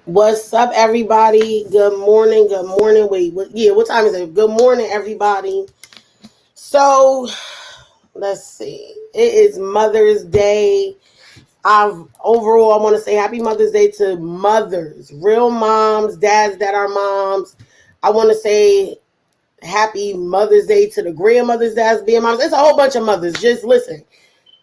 What's up, everybody? Good morning. Good morning. Wait, what time is it? Good morning, everybody. So, let's see. It is Mother's Day. Overall, I want to say Happy Mother's Day to mothers, real moms, dads that are moms. I want to say Happy Mother's Day to the grandmothers that's being moms. It's a whole bunch of mothers. Just listen.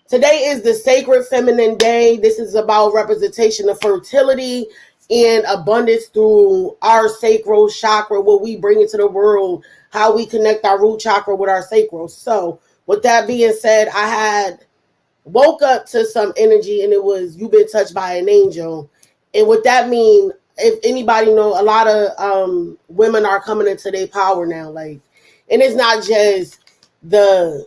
Today is the Sacred Feminine Day. This is about representation of fertility and abundance through our sacral chakra, what we bring into the world, how we connect our root chakra with our sacral. So, with that being said, I had woke up to some energy, and it was you've been touched by an angel. And what that mean, if anybody know, a lot of women are coming into their power now. Like, and it's not just the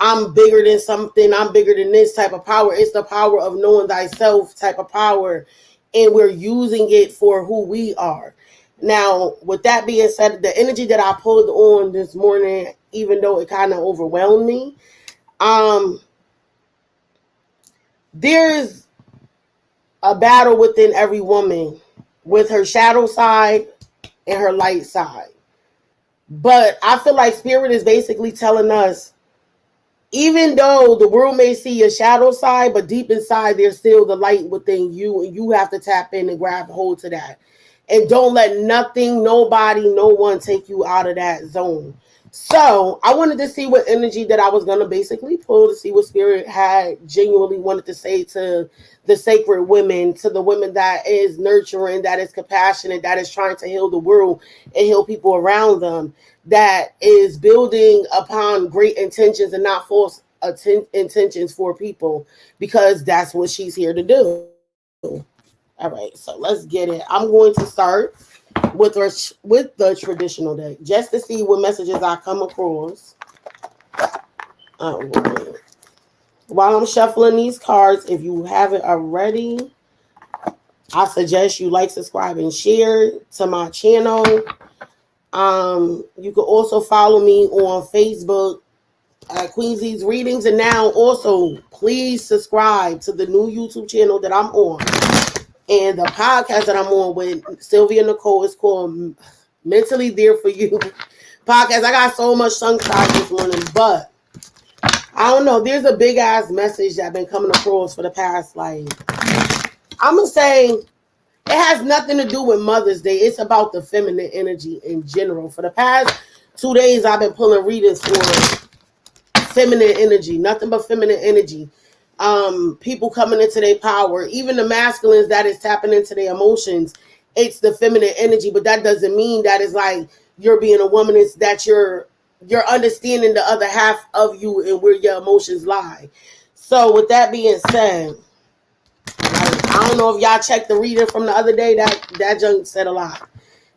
I'm bigger than something, I'm bigger than this type of power. It's the power of knowing thyself type of power, and we're using it for who we are. Now, with that being said, the energy that I pulled on this morning, even though it kind of overwhelmed me, there's a battle within every woman with her shadow side and her light side. But I feel like Spirit is basically telling us, even though the world may see your shadow side, but deep inside there's still the light within you, and you have to tap in and grab hold to that. And don't let nothing, nobody, no one take you out of that zone. So I wanted to see what energy that I was going to basically pull to see what Spirit had genuinely wanted to say to the sacred women, to the women that is nurturing, that is compassionate, that is trying to heal the world and heal people around them, that is building upon great intentions and not false intentions for people, because that's what she's here to do. All right, so let's get it. I'm going to start with the traditional deck just to see what messages I come across. All right. While I'm shuffling these cards, if you haven't already, I suggest you like, subscribe, and share to my channel. You can also follow me on Facebook at Queensy's Readings, and now also please subscribe to the new YouTube channel that I'm on. And the podcast that I'm on with Sylvia Nicole is called Mentally There For You podcast. I got so much sunshine this morning, but I don't know. There's a big ass message that been coming across for the past, like, I'm going to say it has nothing to do with Mother's Day. It's about the feminine energy in general. For the past 2 days, I've been pulling readings for feminine energy, nothing but feminine energy. People coming into their power, even the masculines that is tapping into their emotions. It's the feminine energy, but that doesn't mean that it's like you're being a woman. It's that you're understanding the other half of you and where your emotions lie. So with that being said, I don't know if y'all checked the reading from the other day. That junk said a lot,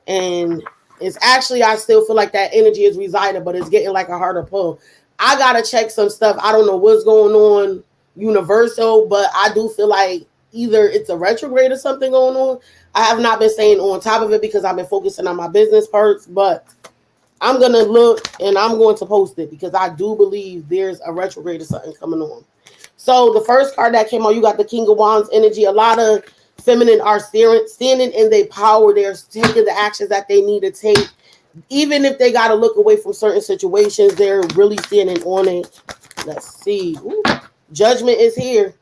and it's actually, I still feel like that energy is residing, but it's getting like a harder pull. I gotta check some stuff. I don't know what's going on universal, but I do feel like either it's a retrograde or something going on. I have not been staying on top of it because I've been focusing on my business parts, but I'm gonna look and I'm going to post it because I do believe there's a retrograde or something coming on. So the first card that came out, you got the King of Wands energy. A lot of feminine are standing in their power. They're taking the actions that they need to take. Even if they got to look away from certain situations, they're really standing on it. Let's see. Ooh. Judgment is here.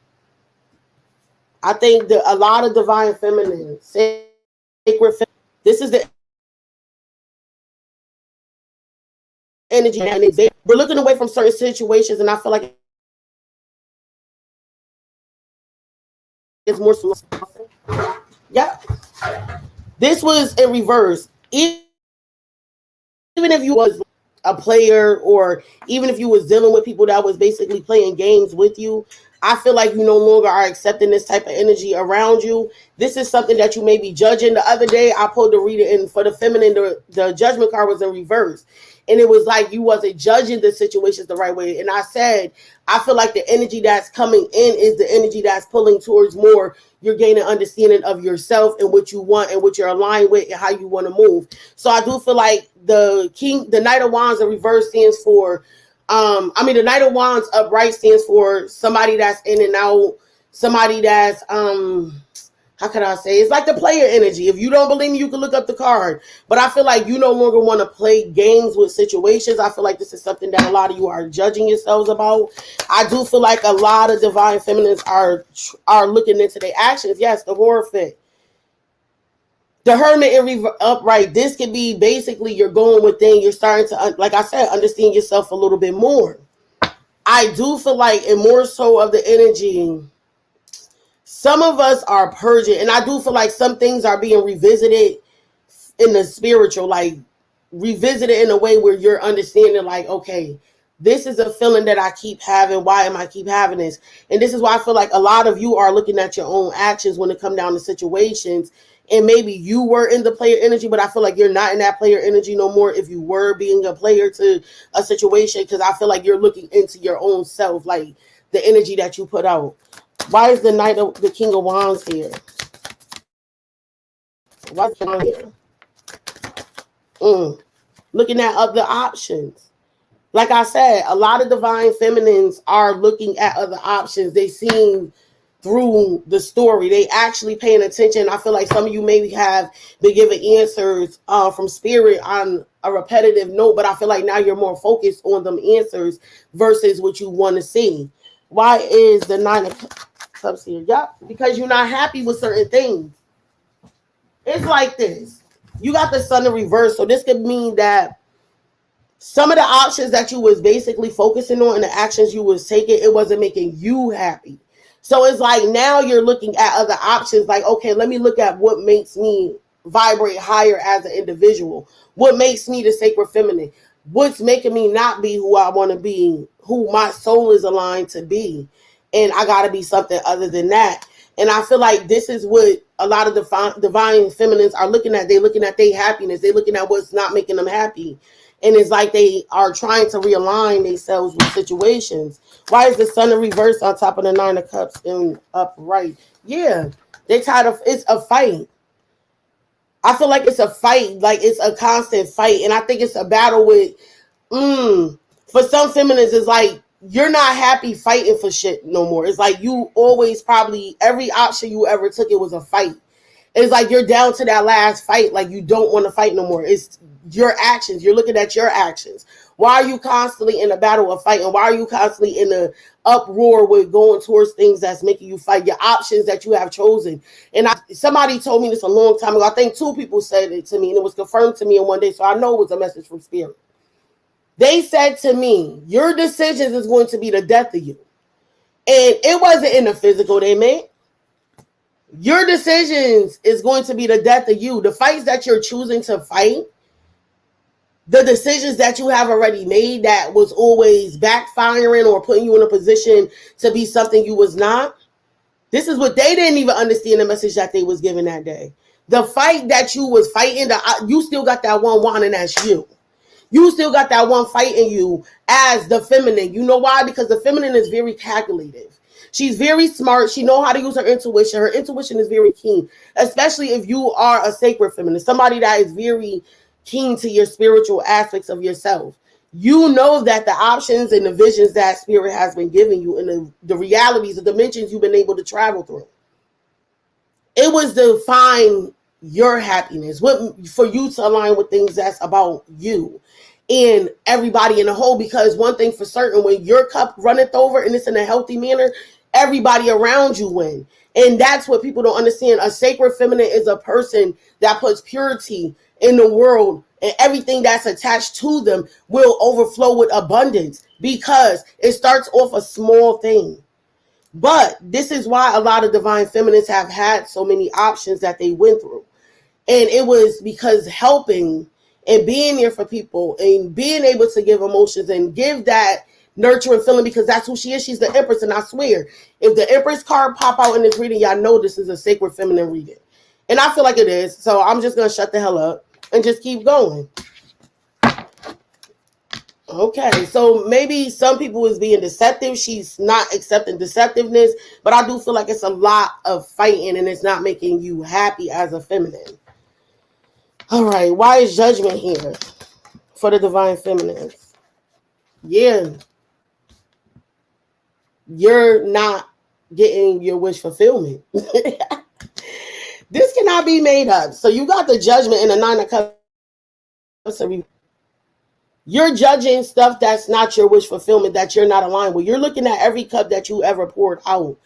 I think that a lot of divine feminine, sacred feminine, this is the energy. We're looking away from certain situations, and I feel like it's more. Yeah. This was in reverse. Even if you was a player, or even if you was dealing with people that was basically playing games with you, I feel like you no longer are accepting this type of energy around you. This is something that you may be judging. The other day, I pulled the reader in for the feminine. The judgment card was in reverse. And it was like you wasn't judging the situations the right way. And I said, I feel like the energy that's coming in is the energy that's pulling towards more. You're gaining understanding of yourself and what you want and what you're aligned with and how you want to move. So I do feel like the Knight of Wands in reverse stands for, the Knight of Wands upright stands for somebody that's in and out, somebody that's, how can I say? It's like the player energy. If you don't believe me, you can look up the card. But I feel like you no longer want to play games with situations. I feel like this is something that a lot of you are judging yourselves about. I do feel like a lot of divine feminines are looking into their actions. Yes, the horror fit. The hermit in upright. This could be basically you're going within. You're starting to, like I said, understand yourself a little bit more. I do feel like, and more so of the energy, some of us are purging, and I do feel like some things are being revisited in the spiritual, like revisited in a way where you're understanding, like, okay, this is a feeling that I keep having. Why am I keep having this? And this is why I feel like a lot of you are looking at your own actions when it come down to situations. And maybe you were in the player energy, but I feel like you're not in that player energy no more if you were being a player to a situation, because I feel like you're looking into your own self, like the energy that you put out. Why is the King of Wands here? Why is it here? Looking at other options. Like I said, a lot of divine feminines are looking at other options. They seem through the story. They actually paying attention. I feel like some of you maybe have been given answers from spirit on a repetitive note, but I feel like now you're more focused on them answers versus what you want to see. Why is the Nine of Cups here? Yep, because you're not happy with certain things. It's like this. You got the Sun in reverse, so this could mean that some of the options that you was basically focusing on and the actions you was taking, it wasn't making you happy. So it's like now you're looking at other options, like, okay, let me look at what makes me vibrate higher as an individual. What makes me the sacred feminine? What's making me not be who I want to be, who my soul is aligned to be? And I got to be something other than that. And I feel like this is what a lot of divine feminines are looking at. They're looking at their happiness. They're looking at what's not making them happy. And it's like they are trying to realign themselves with situations. Why is the Sun in reverse on top of the Nine of Cups and upright? Yeah, they're tired of, it's a fight. I feel like it's a fight, like it's a constant fight. And I think it's a battle with, for some feminists, it's like, you're not happy fighting for shit no more. It's like you always probably, every option you ever took, it was a fight. It's like you're down to that last fight, like you don't want to fight no more. It's your actions. You're looking at your actions. Why are you constantly in a battle of fighting? Why are you constantly in a uproar with going towards things that's making you fight? Your options that you have chosen. And somebody told me this a long time ago. I think 2 people said it to me, and it was confirmed to me in one day. So I know it was a message from spirit. They said to me, your decisions is going to be the death of you. And it wasn't in the physical they meant. Your decisions is going to be the death of you. The fights that you're choosing to fight, the decisions that you have already made that was always backfiring or putting you in a position to be something you was not. This is what they didn't even understand the message that they was giving that day. The fight that you was fighting, you still got that one wand, and that's you. You still got that one fight in you as the feminine. You know why? Because the feminine is very calculative. She's very smart. She knows how to use her intuition. Her intuition is very keen, especially if you are a sacred feminine, somebody that is very keen to your spiritual aspects of yourself. You know that the options and the visions that spirit has been giving you and the realities, the dimensions you've been able to travel through. It was to find your happiness, for you to align with things that's about you and everybody in the whole. Because one thing for certain, when your cup runneth over and it's in a healthy manner, everybody around you win. And that's what people don't understand. A sacred feminine is a person that puts purity in the world, and everything that's attached to them will overflow with abundance, because it starts off a small thing. But this is why a lot of divine feminines have had so many options that they went through. And it was because helping and being there for people and being able to give emotions and give that nurturing feeling, because that's who she is. She's the Empress. And I swear, if the Empress card pop out in this reading, y'all know this is a sacred feminine reading. And I feel like it is. So I'm just going to shut the hell up and just keep going. Okay, so maybe some people is being deceptive. She's not accepting deceptiveness, but I do feel like it's a lot of fighting and it's not making you happy as a feminine. All right, why is Judgment here for the divine feminines? Yeah, you're not getting your wish fulfillment. This cannot be made up. So you got the Judgment and the Nine of Cups. You're judging stuff that's not your wish fulfillment, that you're not aligned with. You're looking at every cup that you ever poured out.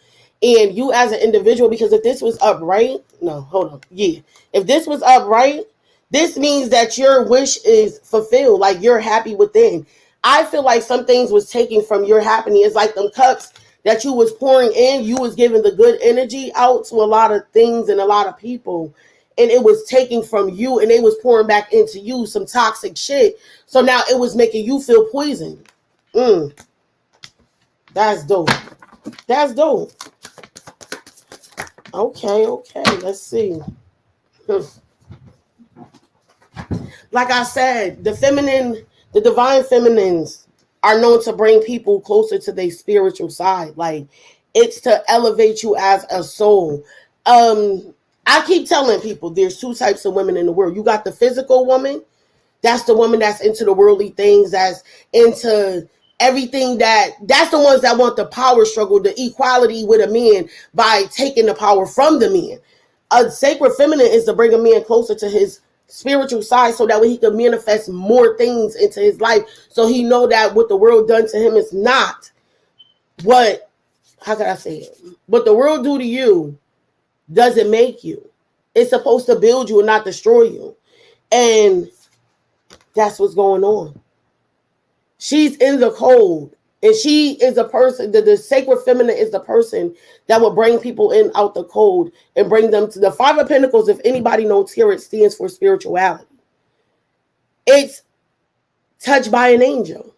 And you as an individual, because if this was upright, no, hold on. Yeah. If this was upright, this means that your wish is fulfilled. Like you're happy within. I feel like some things was taken from your happiness. It's like them cups that you was pouring in, you was giving the good energy out to a lot of things and a lot of people. And it was taking from you and they was pouring back into you some toxic shit. So now it was making you feel poisoned. That's dope. That's dope. Okay. Let's see. Like I said, the divine feminines are known to bring people closer to their spiritual side. Like it's to elevate you as a soul. I keep telling people there's two types of women in the world. You got the physical woman. That's the woman that's into the worldly things, that's into everything that's the ones that want the power struggle, the equality with a man by taking the power from the man. A sacred feminine is to bring a man closer to his spiritual side so that way he can manifest more things into his life. So he know that what the world done to him is not what, how can I say it? What the world do to you doesn't make you. It's supposed to build you and not destroy you. And that's what's going on. She's in the code. And she is a person, the sacred feminine is the person that will bring people in out the code and bring them to the Five of Pentacles. If anybody knows here, it stands for spirituality. It's touched by an angel.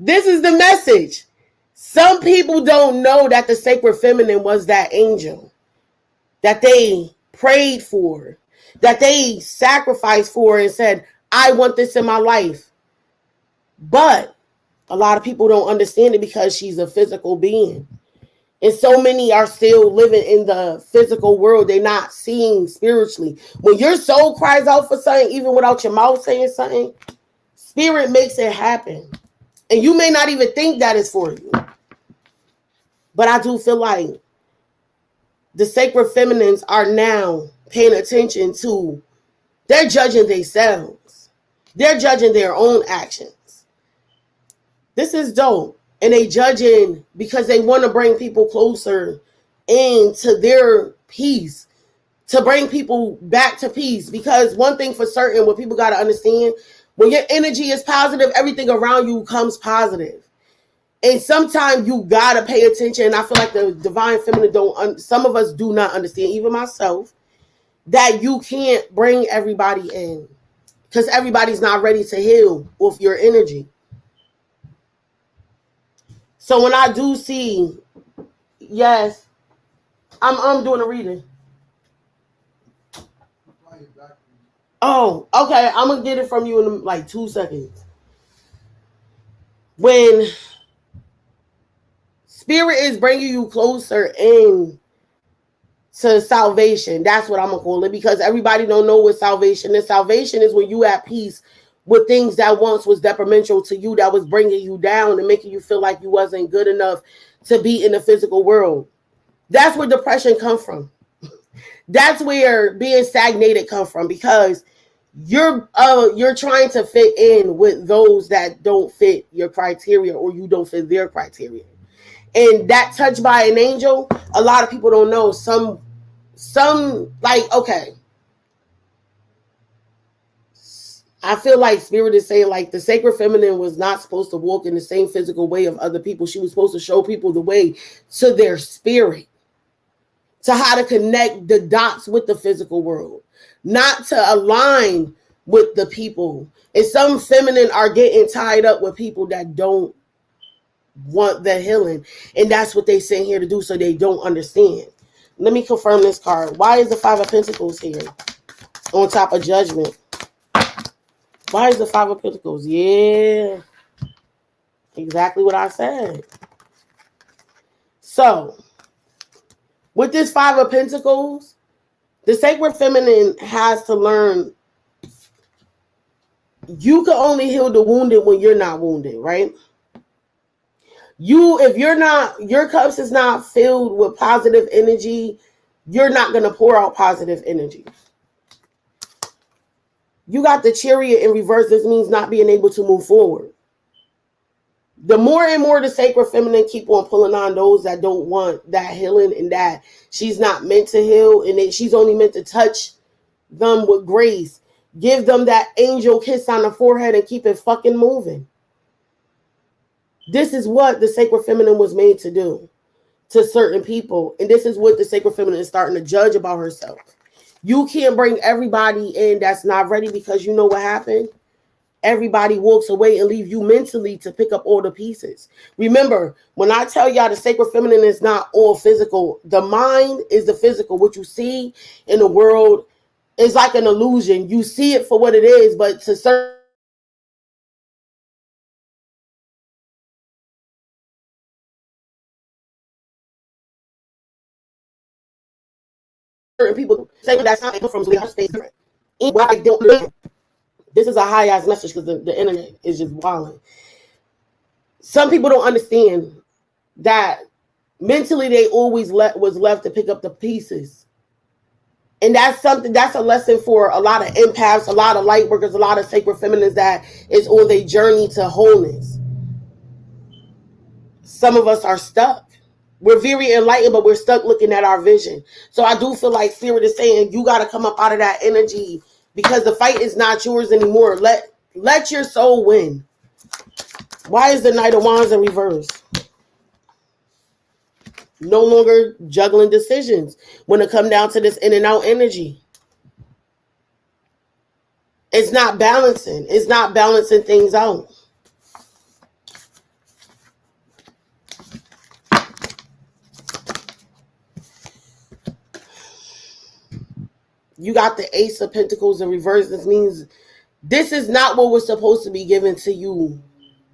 This is the message. Some people don't know that the sacred feminine was that angel that they prayed for, that they sacrificed for and said, I want this in my life. But a lot of people don't understand it because she's a physical being. And so many are still living in the physical world. They're not seeing spiritually. When your soul cries out for something, even without your mouth saying something, spirit makes it happen. And you may not even think that is for you. But I do feel like the sacred feminines are now paying attention to, they're judging themselves. They're judging their own actions. This is dope. And they judging because they want to bring people closer into their peace, to bring people back to peace. Because one thing for certain, what people got to understand, when your energy is positive, everything around you comes positive. And sometimes you got to pay attention. And I feel like the divine feminine some of us do not understand, even myself, that you can't bring everybody in because everybody's not ready to heal with your energy. So when I do see, yes, I'm doing a reading. Oh, okay. I'm going to get it from you in like 2 seconds. When spirit is bringing you closer in to salvation, that's what I'm going to call it, because everybody don't know what salvation is. Salvation is when you at peace with things that once was detrimental to you, that was bringing you down and making you feel like you wasn't good enough to be in the physical world. That's where depression comes from. That's where being stagnated comes from, because you're trying to fit in with those that don't fit your criteria, or you don't fit their criteria. And that touched by an angel, a lot of people don't know. Some like, okay, I feel like spirit is saying like the sacred feminine was not supposed to walk in the same physical way of other people. She was supposed to show people the way to their spirit, to how to connect the dots with the physical world, not to align with the people. And some feminine are getting tied up with people that don't want the healing. And that's what they sent here to do, so they don't understand. Let me confirm this card. Why is the Five of Pentacles here on top of Judgment? Why is the Five of Pentacles? Yeah, exactly what I said. So, with this Five of Pentacles, the sacred feminine has to learn you can only heal the wounded when you're not wounded, right? If you're not, your cups is not filled with positive energy, you're not going to pour out positive energy. You got the Chariot in reverse. This means not being able to move forward. The more and more the sacred feminine keep on pulling on those that don't want that healing, and that she's not meant to heal, and she's only meant to touch them with grace. Give them that angel kiss on the forehead and keep it fucking moving. This is what the sacred feminine was made to do to certain people. And this is what the sacred feminine is starting to judge about herself. You can't bring everybody in that's not ready, because you know what happened? Everybody walks away and leave you mentally to pick up all the pieces. Remember, when I tell y'all the sacred feminine is not all physical, the mind is the physical. What you see in the world is like an illusion. You see it for what it is, but to certain people say that's not from, so they have to stay different. I don't. This is a high ass message because the internet is just wilding. Some people don't understand that mentally they always was left to pick up the pieces. And that's a lesson for a lot of empaths, a lot of light workers, a lot of sacred feminines that is on their journey to wholeness. Some of us are stuck. We're very enlightened, but we're stuck looking at our vision. So I do feel like Spirit is saying you got to come up out of that energy, because the fight is not yours anymore. Let your soul win. Why is the Knight of Wands in reverse? No longer juggling decisions when it come down to this in and out energy. It's not balancing. It's not balancing things out. You got the Ace of Pentacles in reverse. This means this is not what was supposed to be given to you.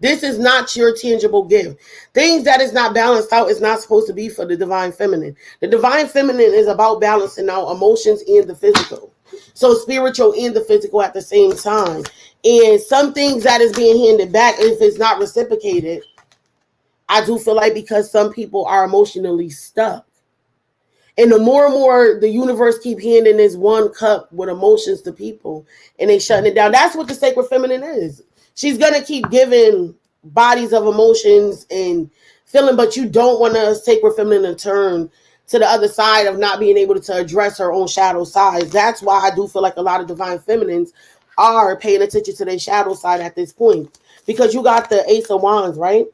This is not your tangible gift. Things that is not balanced out is not supposed to be for the divine feminine. The divine feminine is about balancing out emotions and the physical. So spiritual and the physical at the same time. And some things that is being handed back, if it's not reciprocated, I do feel like because some people are emotionally stuck. And the more and more the universe keep handing this one cup with emotions to people, and they shutting it down. That's what the sacred feminine is. She's going to keep giving bodies of emotions and feeling, but you don't want a sacred feminine to turn to the other side of not being able to address her own shadow sides. That's why I do feel like a lot of divine feminines are paying attention to their shadow side at this point. Because you got the Ace of Wands, right?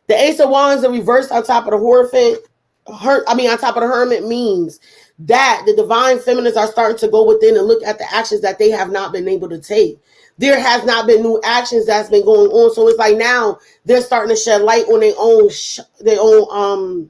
The Ace of Wands in reverse on top of the Hierophant, on top of the Hermit, means that the divine feminines are starting to go within and look at the actions that they have not been able to take. There has not been new actions that's been going on. So it's like now they're starting to shed light on their own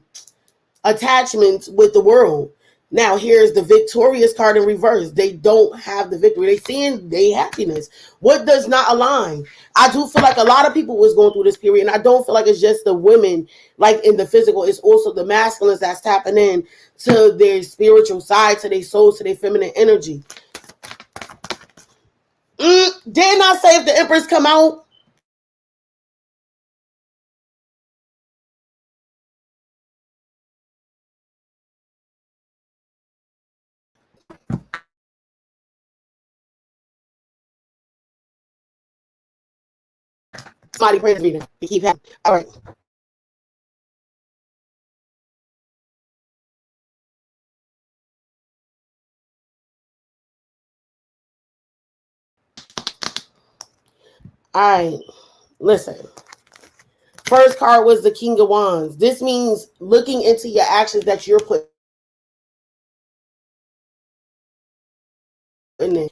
attachments with the world. Now here's the Victorious card in reverse. They don't have the victory. They seeing their happiness. What does not align? I do feel like a lot of people was going through this period, and I don't feel like it's just the women, like in the physical. It's also the masculines that's tapping in to their spiritual side, to their souls, to their feminine energy. Didn't I say if the Empress come out? Somebody pray reading to keep happening. All right. All right. Listen. First card was the King of Wands. This means looking into your actions that you're putting in there.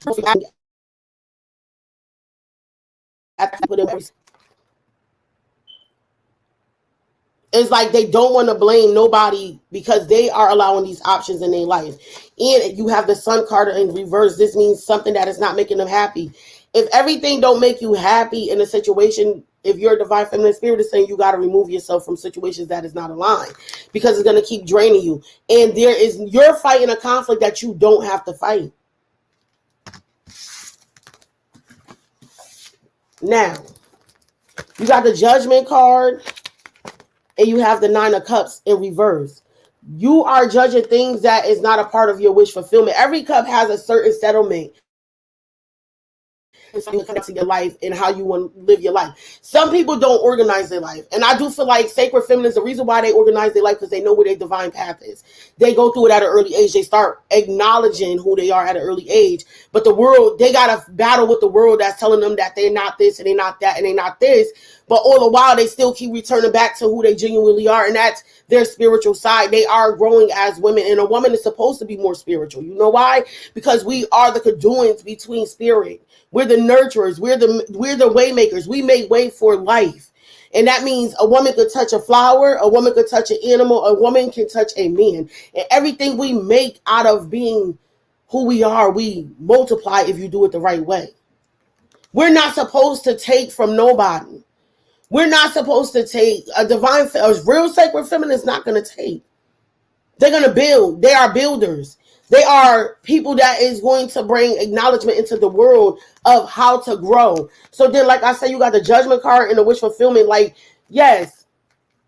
It's like they don't want to blame nobody because they are allowing these options in their life. And you have the Sun card in reverse. This means something that is not making them happy. If everything don't make you happy in a situation, if you're a divine feminine spirit, is saying you got to remove yourself from situations that is not aligned, because it's going to keep draining you. And you're fighting a conflict that you don't have to fight. Now, you got the Judgment card, and you have the Nine of Cups in reverse. You are judging things that is not a part of your wish fulfillment. Every cup has a certain settlement come to your life and how you want to live your life. Some people don't organize their life. And I do feel like sacred feminists, the reason why they organize their life because they know where their divine path is. They go through it at an early age. They start acknowledging who they are at an early age. But the world, they got to battle with the world that's telling them that they're not this and they're not that and they're not this. But all the while, they still keep returning back to who they genuinely are. And that's their spiritual side. They are growing as women. And a woman is supposed to be more spiritual. You know why? Because we are the conduits between spirit. We're the nurturers. We're the way makers. We make way for life. And that means a woman could touch a flower, a woman could touch an animal, a woman can touch a man. And everything we make out of being who we are, we multiply if you do it the right way. We're not supposed to take from nobody. We're not supposed to take a real sacred feminine is not going to take. They're going to build. They are builders. They are people that is going to bring acknowledgement into the world of how to grow. So then, like I said, you got the judgment card and the wish fulfillment. Like, yes,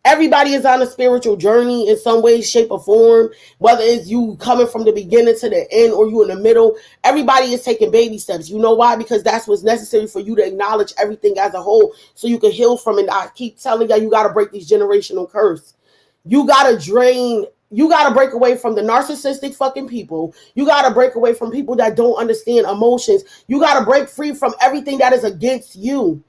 everybody is on a spiritual journey in some way, shape, or form. Whether it's you coming from the beginning to the end or you in the middle, everybody is taking baby steps. You know why? Because that's what's necessary for you to acknowledge everything as a whole so you can heal from it. I keep telling you got to break these generational curse. You got to drain. You got to break away from the narcissistic fucking people. You got to break away from people that don't understand emotions. You got to break free from everything that is against you.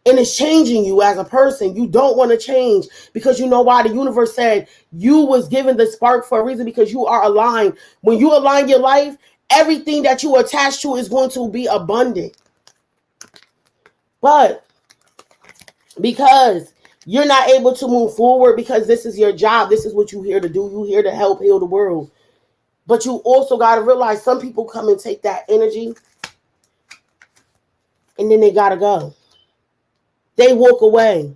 And it's changing you as a person. You don't want to change because you know why? The universe said you was given the spark for a reason because you are aligned. When you align your life, everything that you attach to is going to be abundant. But because you're not able to move forward because this is your job. This is what you're here to do. You're here to help heal the world. But you also got to realize some people come and take that energy and then they got to go. They walk away.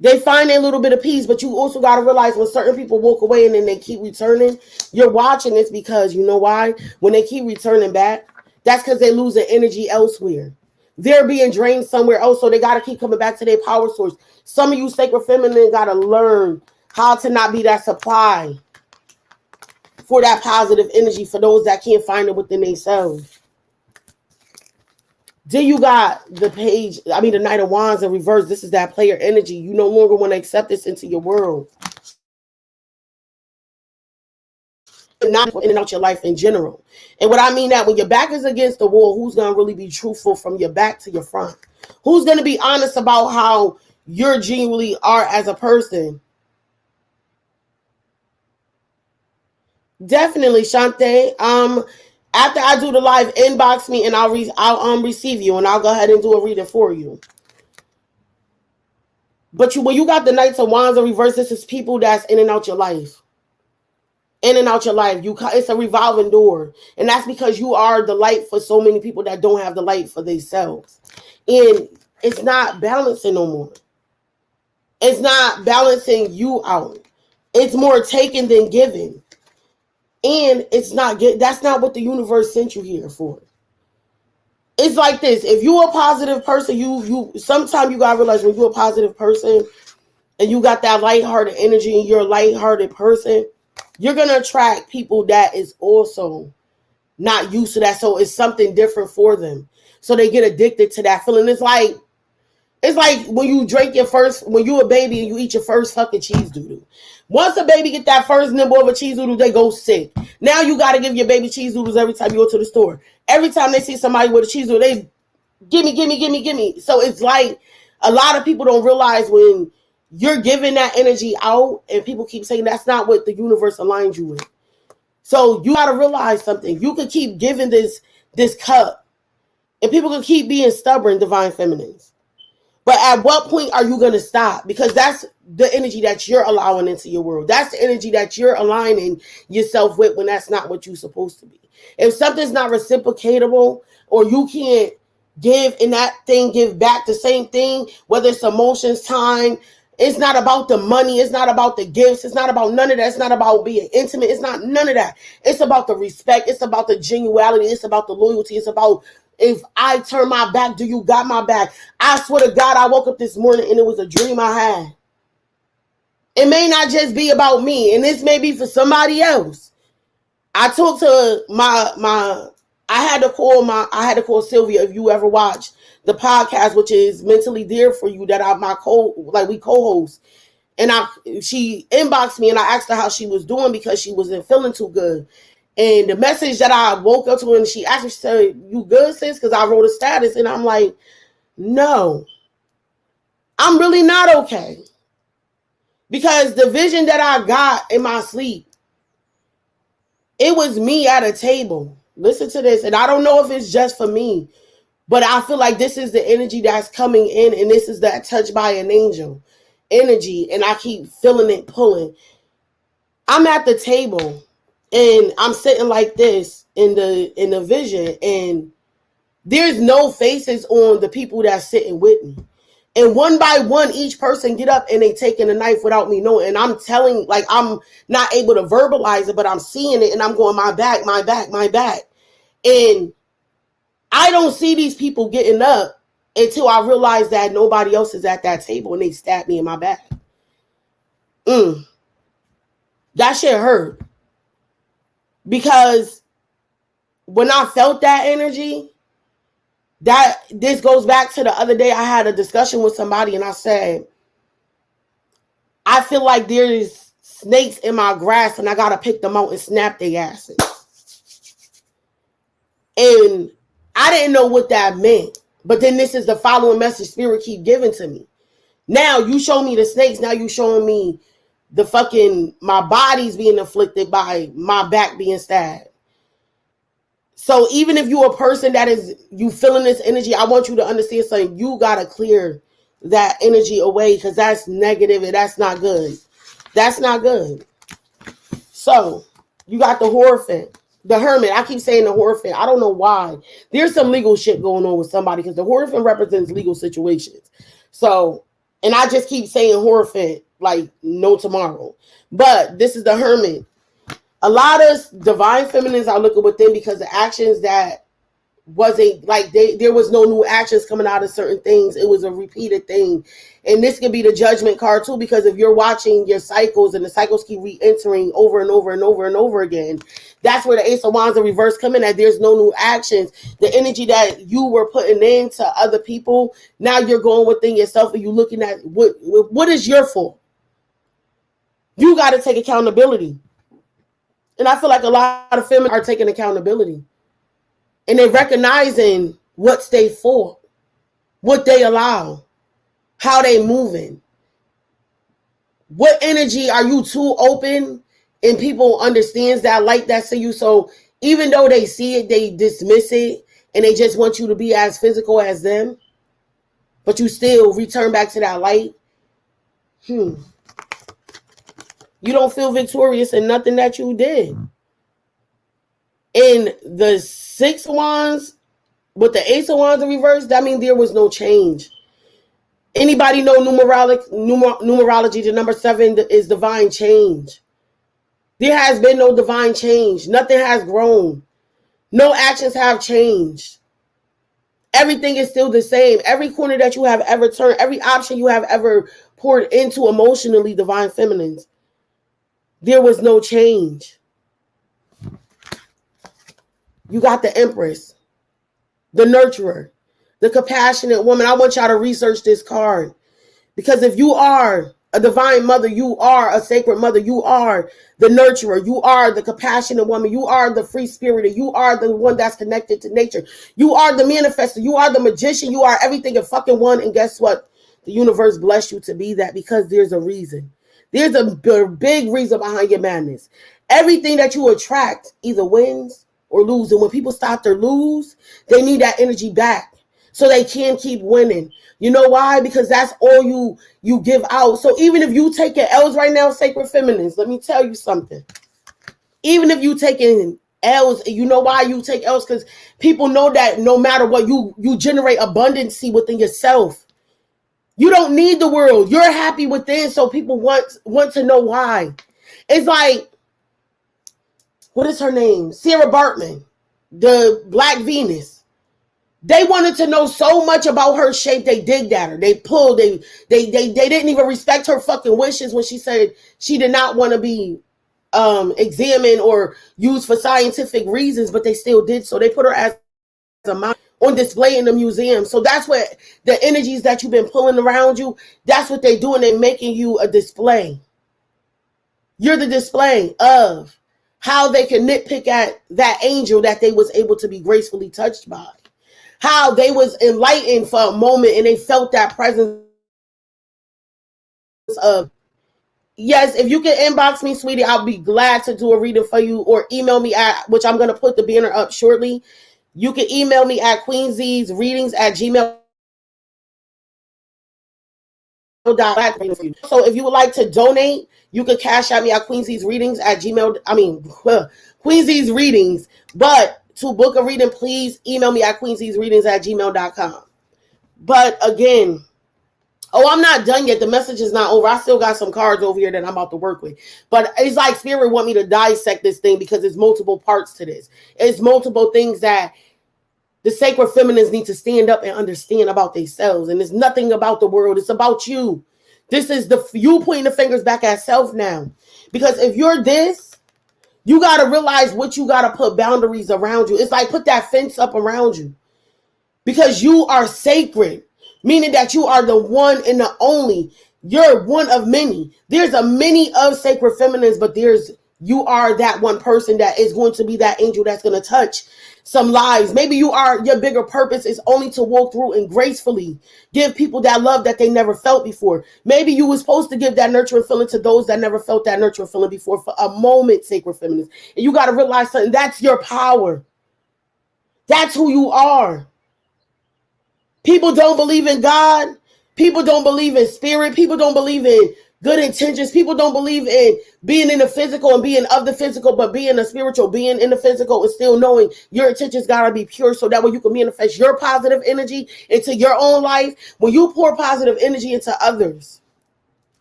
They find a little bit of peace, but you also got to realize when certain people walk away and then they keep returning, you're watching this because you know why? When they keep returning back, that's because they're losing energy elsewhere. They're being drained somewhere else, so they got to keep coming back to their power source. Some of you sacred feminine got to learn how to not be that supply for that positive energy for those that can't find it within themselves. Then you got the Knight of Wands in reverse. This is that player energy. You no longer want to accept this into your world. Not in and out your life in general. And what I mean that when your back is against the wall, who's going to really be truthful from your back to your front? Who's going to be honest about how you genuinely are as a person? Definitely, Shante. After I do the live, inbox me and I'll receive you and I'll go ahead and do a reading for you. But when you got the Knights of Wands in reverse, this is people that's in and out your life. In and out your life. It's a revolving door. And that's because you are the light for so many people that don't have the light for themselves. And it's not balancing no more. It's not balancing you out. It's more taken than given. And it's not that's not what the universe sent you here for. It's like this. If you're a positive person, you sometimes you gotta realize when you're a positive person and you got that lighthearted energy and you're a lighthearted person, you're gonna attract people that is also not used to that. So it's something different for them. So they get addicted to that feeling. It's like when you when you're a baby and you eat your first fucking cheese doodle. Once a baby get that first nibble of a cheese doodle, they go sick. Now you got to give your baby cheese doodles every time you go to the store. Every time they see somebody with a cheese doodle, they gimme. So it's like a lot of people don't realize when you're giving that energy out and people keep saying that's not what the universe aligned you with. So you got to realize something. You can keep giving this cup and people can keep being stubborn, divine feminines. But at what point are you going to stop? Because that's the energy that you're allowing into your world. That's the energy that you're aligning yourself with when that's not what you're supposed to be. If something's not reciprocatable or you can't give and that thing give back the same thing, whether it's emotions, time, it's not about the money. It's not about the gifts. It's not about none of that. It's not about being intimate. It's not none of that. It's about the respect. It's about the genuality. It's about the loyalty. It's about if I turn my back, do you got my back? I swear to God, I woke up this morning and it was a dream I had. It may not just be about me, and this may be for somebody else. I talked to I had to call Sylvia, if you ever watch the podcast, which is Mentally Dear for You, that we co-host. And she inboxed me and I asked her how she was doing because she wasn't feeling too good. And the message that I woke up to, and she asked me, she said, "You good, sis?" Because I wrote a status, and I'm like, no, I'm really not okay. Because the vision that I got in my sleep, it was me at a table. Listen to this. And I don't know if it's just for me, but I feel like this is the energy that's coming in, and this is that touch by an angel energy, and I keep feeling it pulling. I'm at the table, and I'm sitting like this in the vision, and there's no faces on the people that's sitting with me. And one by one, each person get up and they taking a knife without me knowing. And I'm telling, like, I'm not able to verbalize it, but I'm seeing it, and I'm going, my back, my back, my back. And I don't see these people getting up until I realize that nobody else is at that table, and they stab me in my back. That shit hurt. Because when I felt that energy, this goes back to the other day I had a discussion with somebody, and I said, I feel like there's snakes in my grass, and I got to pick them out and snap their asses. And I didn't know what that meant. But then this is the following message Spirit keep giving to me. Now you show me the snakes. Now you showing me the fucking, my body's being afflicted by my back being stabbed. So even if you're a person that is, you feeling this energy, I want you to understand something. You got to clear that energy away, because that's negative and that's not good. That's not good. So you got the Hierophant. The Hermit. I keep saying the Hierophant. I don't know why. There's some legal shit going on with somebody, because the Hierophant represents legal situations. So, and I just keep saying Hierophant like no tomorrow. But this is the Hermit. A lot of divine feminines are looking within, because the actions that wasn't like there was no new actions coming out of certain things. It was a repeated thing. And this could be the Judgment card too, because if you're watching your cycles and the cycles keep re-entering over and over and over and over again, that's where the Ace of Wands in reverse come in, that there's no new actions. The energy that you were putting into other people, now you're going within yourself and you're looking at what is your fault. You got to take accountability. And I feel like a lot of feminists are taking accountability. And they're recognizing what's their fault, what they allow, how they moving. What energy are you too open, and people understands that light that's in you? So even though they see it, they dismiss it, and they just want you to be as physical as them, but you still return back to that light. You don't feel victorious in nothing that you did. In the Six of Wands with the Ace of Wands in reverse, that means there was no change. Anybody know numerology? The number 7 is divine change. There has been no divine change. Nothing has grown. No actions have changed. Everything is still the same. Every corner that you have ever turned, every option you have ever poured into emotionally, divine feminines, there was no change. You got the Empress, the nurturer, the compassionate woman. I want y'all to research this card, because if you are a divine mother, you are a sacred mother, you are the nurturer, you are the compassionate woman, you are the free spirited, you are the one that's connected to nature, you are the manifestor, you are the magician, you are everything in fucking one. And guess what? The universe blessed you to be that, because there's a reason. There's a big reason behind your madness. Everything that you attract either wins or lose. And when people start to lose, they need that energy back so they can keep winning. You know why? Because that's all you give out. So even if you take your L's right now, sacred feminines, let me tell you something. Even if you taking L's, you know why you take L's? Because people know that no matter what, you generate abundancy within yourself. You don't need the world. You're happy within, so people want to know why. It's like, what is her name? Sarah Bartman, the Black Venus. They wanted to know so much about her shape, they digged at her. They pulled, they didn't even respect her fucking wishes when she said she did not want to be examined or used for scientific reasons, but they still did so. They put her as a model on display in the museum. So that's what the energies that you've been pulling around you, that's what they're doing. They're making you a display. You're the display of how they can nitpick at that angel that they was able to be gracefully touched by. How they was enlightened for a moment and they felt that presence of, yes, if you can inbox me, sweetie, I'll be glad to do a reading for you, or email me at, which I'm going to put the banner up shortly. You can email me at queensiesreadings@gmail.com. So if you would like to donate, you can cash at me at Queensies Readings. But to book a reading, please email me at queensiesreadings@gmail.com. But again, I'm not done yet. The message is not over. I still got some cards over here that I'm about to work with. But it's like Spirit want me to dissect this thing because there's multiple parts to this. It's multiple things that the sacred feminines need to stand up and understand about themselves. And it's nothing about the world. It's about you. This is you pointing the fingers back at self now. Because if you're this, you got to realize what you got to put boundaries around you. It's like put that fence up around you. Because you are sacred. Meaning that you are the one and the only. You're one of many. There's a many of sacred feminines, but you are that one person that is going to be that angel that's going to touch some lives. Maybe your bigger purpose is only to walk through and gracefully give people that love that they never felt before. Maybe you were supposed to give that nurturing feeling to those that never felt that nurturing feeling before for a moment, sacred feminines. And you got to realize something. That's your power. That's who you are. People don't believe in God. People don't believe in spirit. People don't believe in good intentions. People don't believe in being in the physical and being of the physical, but being a spiritual, being in the physical and still knowing your intentions got to be pure so that way you can manifest your positive energy into your own life. When you pour positive energy into others,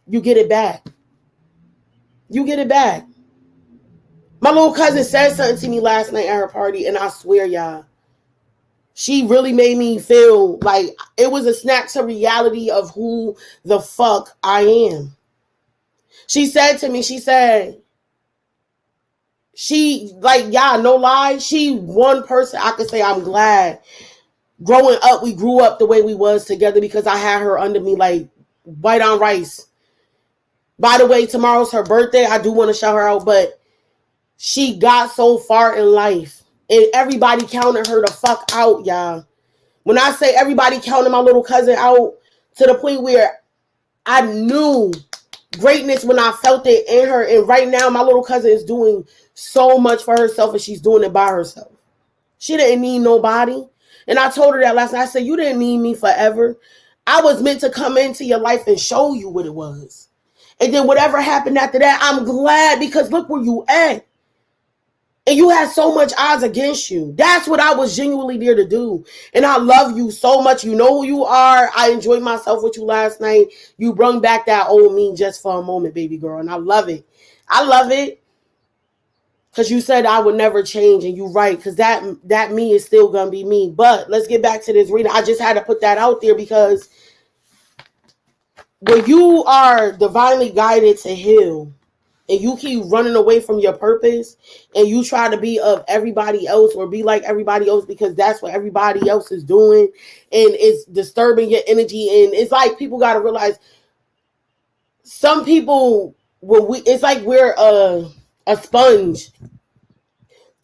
you get it back. You get it back. My little cousin said something to me last night at her party, and I swear, y'all, she really made me feel like it was a snap to reality of who the fuck I am. She said to me, y'all, no lie, she one person I could say I'm glad growing up, we grew up the way we was together because I had her under me like white on rice. By the way, tomorrow's her birthday. I do want to shout her out, but she got so far in life and everybody counted her the fuck out, y'all. When I say everybody counted my little cousin out to the point where I knew greatness when I felt it in her. And right now, my little cousin is doing so much for herself and she's doing it by herself. She didn't need nobody. And I told her that last night. I said, you didn't need me forever. I was meant to come into your life and show you what it was. And then whatever happened after that, I'm glad because look where you at. And you had so much odds against you. That's what I was genuinely there to do. And I love you so much. You know who you are. I enjoyed myself with you last night. You brought back that old me just for a moment, baby girl. And I love it. I love it. Because you said I would never change. And you're right. Because that me is still going to be me. But let's get back to this reading. I just had to put that out there because when you are divinely guided to heal, and you keep running away from your purpose and you try to be of everybody else or be like everybody else because that's what everybody else is doing and it's disturbing your energy. And it's like people got to realize some people, it's like we're a sponge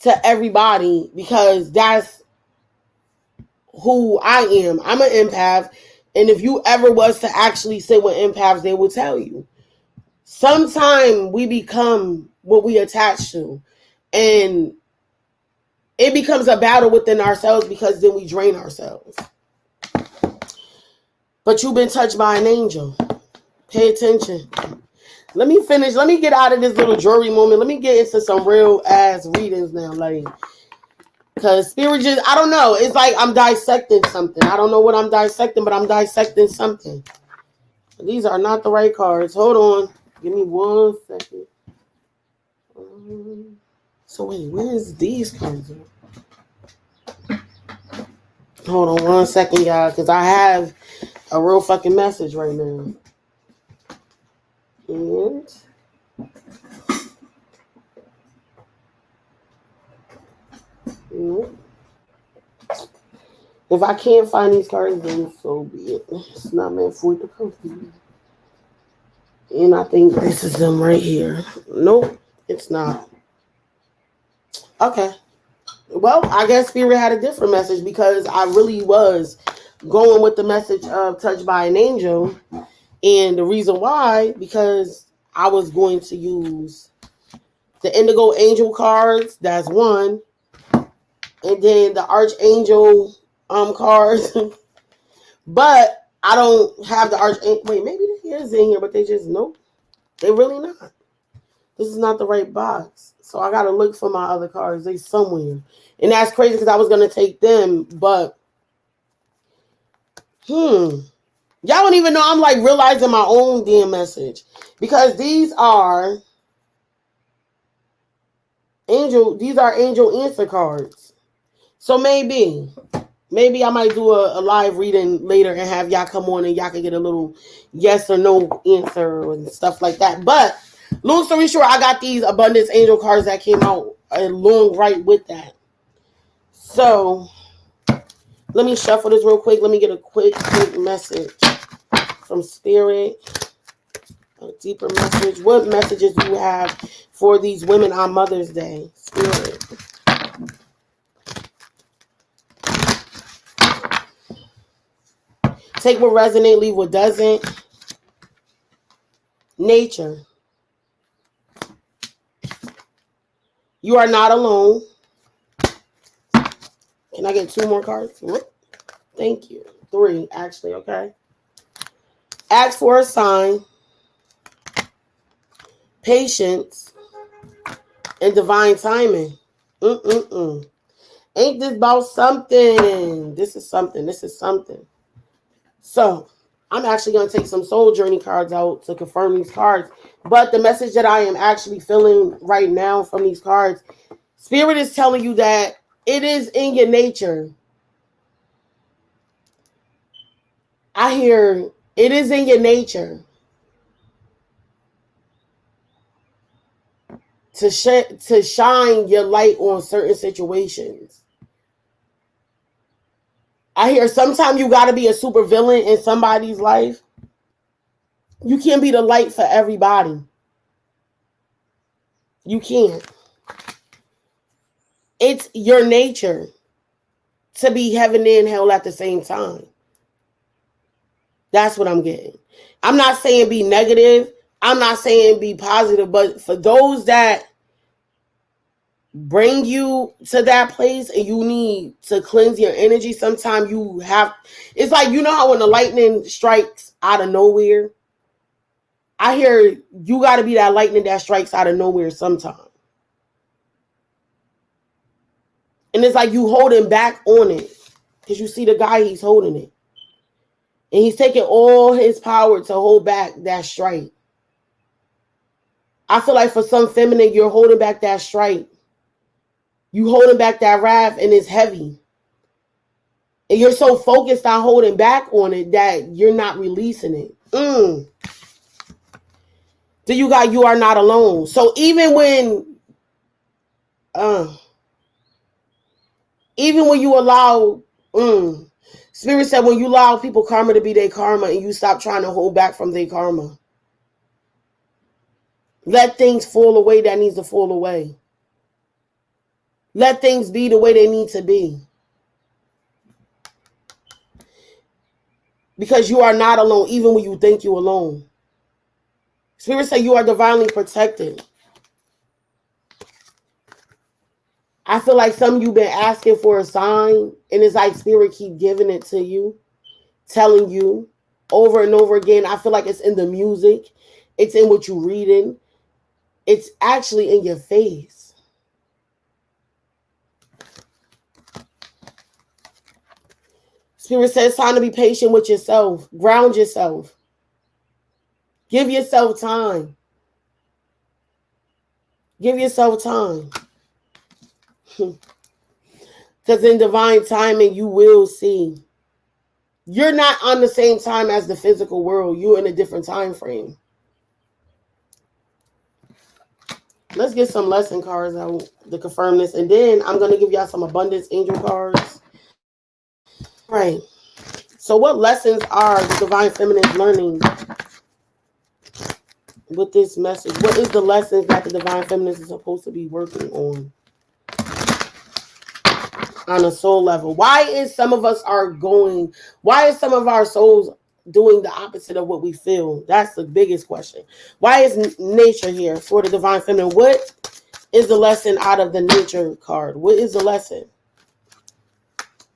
to everybody because that's who I am. I'm an empath. And if you ever was to actually sit with empaths, they will tell you. Sometimes we become what we attach to, and it becomes a battle within ourselves because then we drain ourselves. But you've been touched by an angel. Pay attention. Let me finish. Let me get out of this little jewelry moment. Let me get into some real ass readings now, like, because spirit just, I don't know. It's like I'm dissecting something. I don't know what I'm dissecting, but I'm dissecting something. These are not the right cards. Hold on. Give me 1 second. So wait, where is these cards? Hold on 1 second, y'all, because I have a real fucking message right now. And if I can't find these cards, then so be it. It's not meant for it to come to me. And I think this is them right here. Nope, it's not. Okay. Well, I guess Spirit had a different message because I really was going with the message of Touched by an Angel. And the reason why, because I was going to use the Indigo Angel cards, that's one. And then the Archangel cards. But I don't have the Archangel. Wait, maybe it is in here, but they just, nope. They really not. This is not the right box. So I got to look for my other cards. They somewhere. And that's crazy because I was going to take them. But, y'all don't even know. I'm like realizing my own damn message. Because these are angel answer cards. So maybe I might do a live reading later and have y'all come on and y'all can get a little yes or no answer and stuff like that. But long story short, I got these abundance angel cards that came out along right with that. So let me shuffle this real quick. Let me get a quick message from Spirit. A deeper message. What messages do you have for these women on Mother's Day? Spirit. Take what resonates, leave what doesn't. Nature. You are not alone. Can I get 2 more cards? Thank you. 3, actually, okay. Ask for a sign. Patience. And divine timing. Ain't this about something? This is something. So, I'm actually going to take some soul journey cards out to confirm these cards. But the message that I am actually feeling right now from these cards, Spirit is telling you that it is in your nature. I hear it is in your nature to shine your light on certain situations. I hear sometimes you got to be a super villain in somebody's life. You can't be the light for everybody. You can't. It's your nature to be heaven and hell at the same time. That's what I'm getting. I'm not saying be negative. I'm not saying be positive. But for those that bring you to that place and you need to cleanse your energy, sometimes you have, it's like, you know how when the lightning strikes out of nowhere, I hear you got to be that lightning that strikes out of nowhere sometime. And it's like you holding back on it because you see the guy, he's holding it and he's taking all his power to hold back that strike. I feel like for some feminine, you're holding back that strike. You holding back that wrath and it's heavy. And you're so focused on holding back on it that you're not releasing it. So you are not alone. So even when you allow, Spirit said when you allow people karma to be their karma and you stop trying to hold back from their karma. Let things fall away that needs to fall away. Let things be the way they need to be. Because you are not alone, even when you think you're alone. Spirit said you are divinely protected. I feel like some of you been asking for a sign, and it's like Spirit keep giving it to you, telling you over and over again. I feel like it's in the music. It's in what you're reading. It's actually in your face. Spirit says it's time to be patient with yourself. Ground yourself. Give yourself time. Give yourself time. Because in divine timing, you will see. You're not on the same time as the physical world. You're in a different time frame. Let's get some lesson cards out to confirm this. And then I'm going to give y'all some abundance angel cards. Right. So what lessons are the divine feminine learning with this message? What is the lessons that the divine feminine is supposed to be working on a soul level? Why is some of us why is some of our souls doing the opposite of what we feel? That's the biggest question. Why is nature here for the divine feminine? What is the lesson out of the nature card? What is the lesson?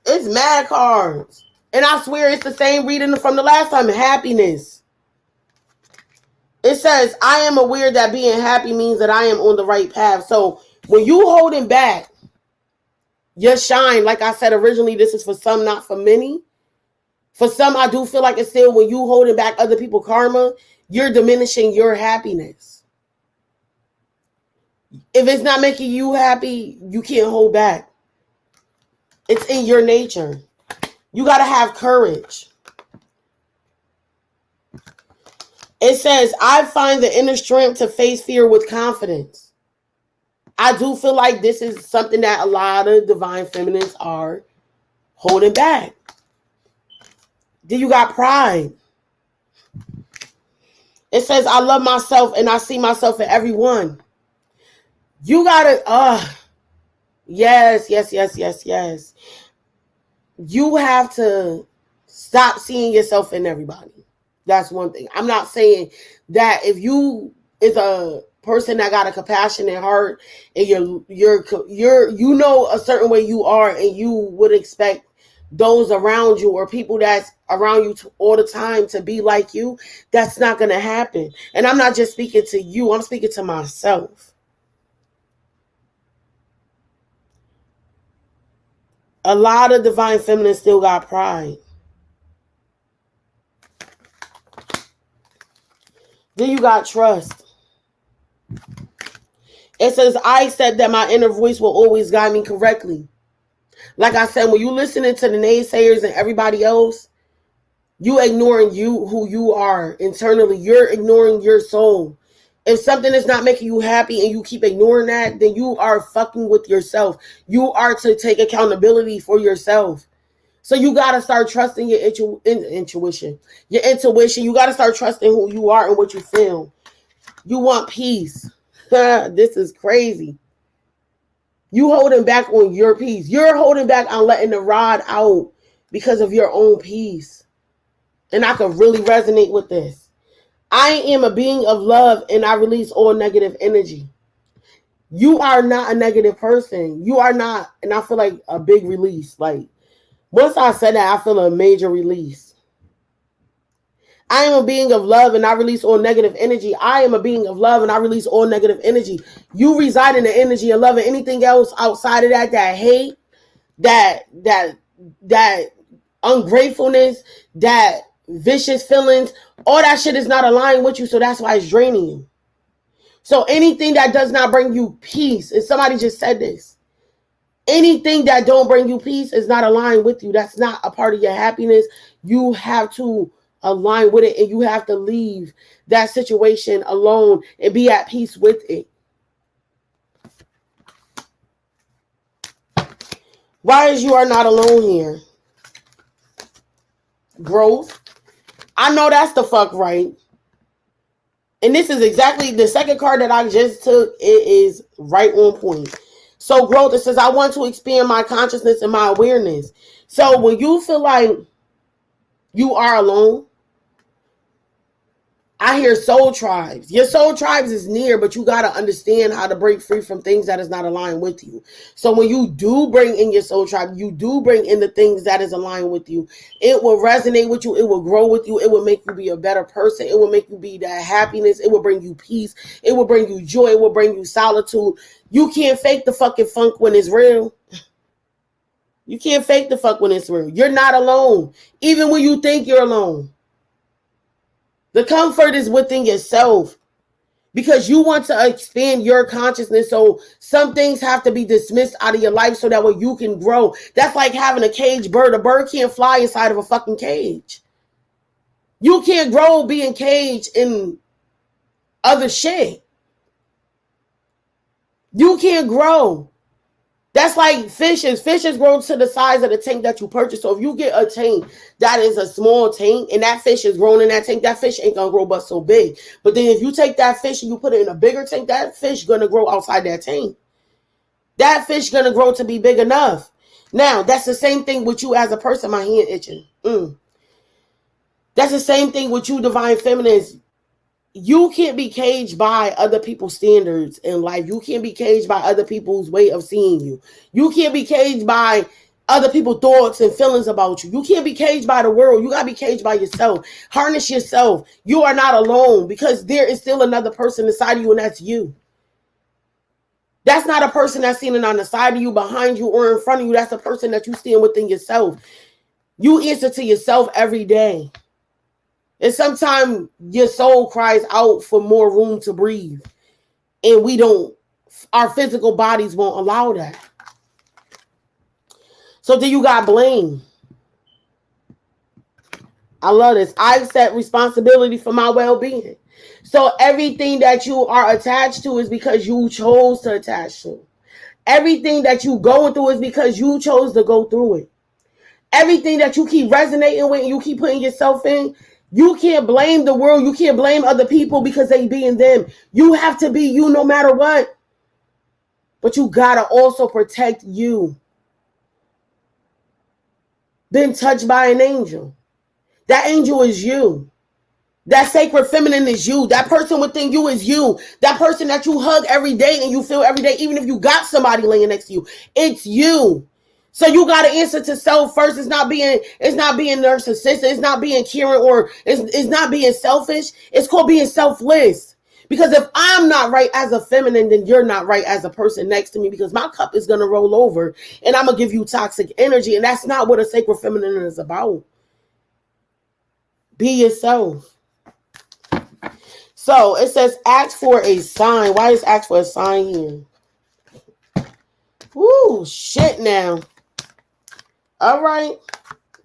It's mad cards. And I swear it's the same reading from the last time. Happiness. It says, I am aware that being happy means that I am on the right path. So when you holding back your shine, like I said originally, this is for some, not for many. For some, I do feel like it's still when you holding back other people's karma, you're diminishing your happiness. If it's not making you happy, you can't hold back. It's in your nature. You got to have courage. It says, I find the inner strength to face fear with confidence. I do feel like this is something that a lot of divine feminines are holding back. Then you got pride. It says, I love myself and I see myself in everyone. You got to, yes. You have to stop seeing yourself in everybody. That's one thing. I'm not saying that if you is a person that got a compassionate heart and you're you know a certain way you are and you would expect those around you or people that's around you all the time to be like you, that's not going to happen. And I'm not just speaking to you. I'm speaking to myself. A lot of divine feminines still got pride. Then you got trust. It says, I said that my inner voice will always guide me correctly. Like I said, when you listening to the naysayers and everybody else, you ignoring who you are internally. You're ignoring your soul. If something is not making you happy and you keep ignoring that, then you are fucking with yourself. You are to take accountability for yourself. So you got to start trusting your intuition. Your intuition. You got to start trusting who you are and what you feel. You want peace. This is crazy. You holding back on your peace. You're holding back on letting the rod out because of your own peace. And I could really resonate with this. I am a being of love and I release all negative energy. You are not a negative person. You are not. And I feel like a big release. Like, once I said that, I feel a major release. I am a being of love and I release all negative energy. I am a being of love and I release all negative energy. You reside in the energy of love, and anything else outside of that hate, that ungratefulness, that vicious feelings, all that shit is not aligned with you. So that's why it's draining you. So anything that does not bring you peace, and somebody just said this, anything that don't bring you peace is not aligned with you. That's not a part of your happiness. You have to align with it, and you have to leave that situation alone and be at peace with it. Why is you are not alone here? Growth. I know that's the fuck right. And this is exactly the second card that I just took. It is right on point. So growth, it says, I want to expand my consciousness and my awareness. So when you feel like you are alone, I hear soul tribes. Your soul tribes is near, but you got to understand how to break free from things that is not aligned with you. So when you do bring in your soul tribe, you do bring in the things that is aligned with you. It will resonate with you. It will grow with you. It will make you be a better person. It will make you be that happiness. It will bring you peace. It will bring you joy. It will bring you solitude. You can't fake the fucking funk when it's real. You can't fake the fuck when it's real. You're not alone, even when you think you're alone. The comfort is within yourself. because you want to expand your consciousness. So some things have to be dismissed out of your life so that way you can grow. That's like having a caged bird. A bird can't fly inside of a fucking cage. You can't grow being caged in other shit. You can't grow. That's like fishes. Fishes grow to the size of the tank that you purchase. So if you get a tank that is a small tank and that fish is growing in that tank, that fish ain't gonna grow but so big. But then if you take that fish and you put it in a bigger tank, that fish gonna grow outside that tank. That fish gonna grow to be big enough. Now, that's the same thing with you as a person. My hand itching. That's the same thing with you, divine feminines. You can't be caged by other people's standards in life. You can't be caged by other people's way of seeing you. You can't be caged by other people's thoughts and feelings about you. You can't be caged by the world. You got to be caged by yourself. Harness yourself. You are not alone because there is still another person inside of you, and that's you. That's not a person that's standing on the side of you, behind you, or in front of you. That's a person that you stand within yourself. You answer to yourself every day. And sometimes your soul cries out for more room to breathe. And we don't, our physical bodies won't allow that. So then you got blame. I love this. I accept responsibility for my well-being. So everything that you are attached to is because you chose to attach to. Everything that you going through is because you chose to go through it. Everything that you keep resonating with and you keep putting yourself in, you can't blame the world. You can't blame other people because they being them. You have to be you no matter what. But you gotta also protect you. Been touched by an angel. That angel is you. That sacred feminine is you. That person within you is you. That person that you hug every day and you feel every day, even if you got somebody laying next to you, it's you. So you got to answer to self first. It's not being narcissistic. It's not being caring, or it's not being selfish. It's called being selfless. Because if I'm not right as a feminine, then you're not right as a person next to me, because my cup is going to roll over and I'm going to give you toxic energy. And that's not what a sacred feminine is about. Be yourself. So it says ask for a sign. Why is ask for a sign here? Woo, shit now. All right.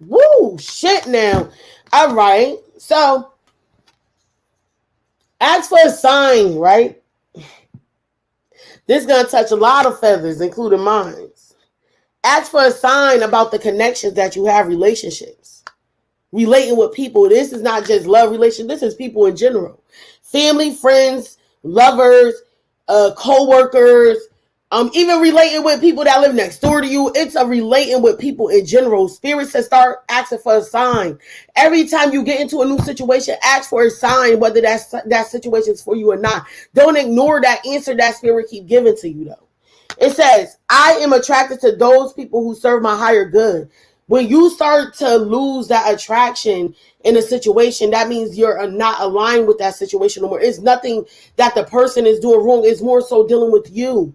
Woo, shit now. All right. So, ask for a sign, right? This is going to touch a lot of feathers, including mine. Ask for a sign about the connections that you have, relationships. Relating with people. This is not just love relations. This is people in general. Family, friends, lovers, co-workers, even relating with people that live next door to you. It's a relating with people in general. Spirit says start asking for a sign. Every time you get into a new situation, ask for a sign, whether that situation is for you or not. Don't ignore that answer that spirit keep giving to you, though. It says, I am attracted to those people who serve my higher good. When you start to lose that attraction in a situation, that means you're not aligned with that situation no more. It's nothing that the person is doing wrong. It's more so dealing with you.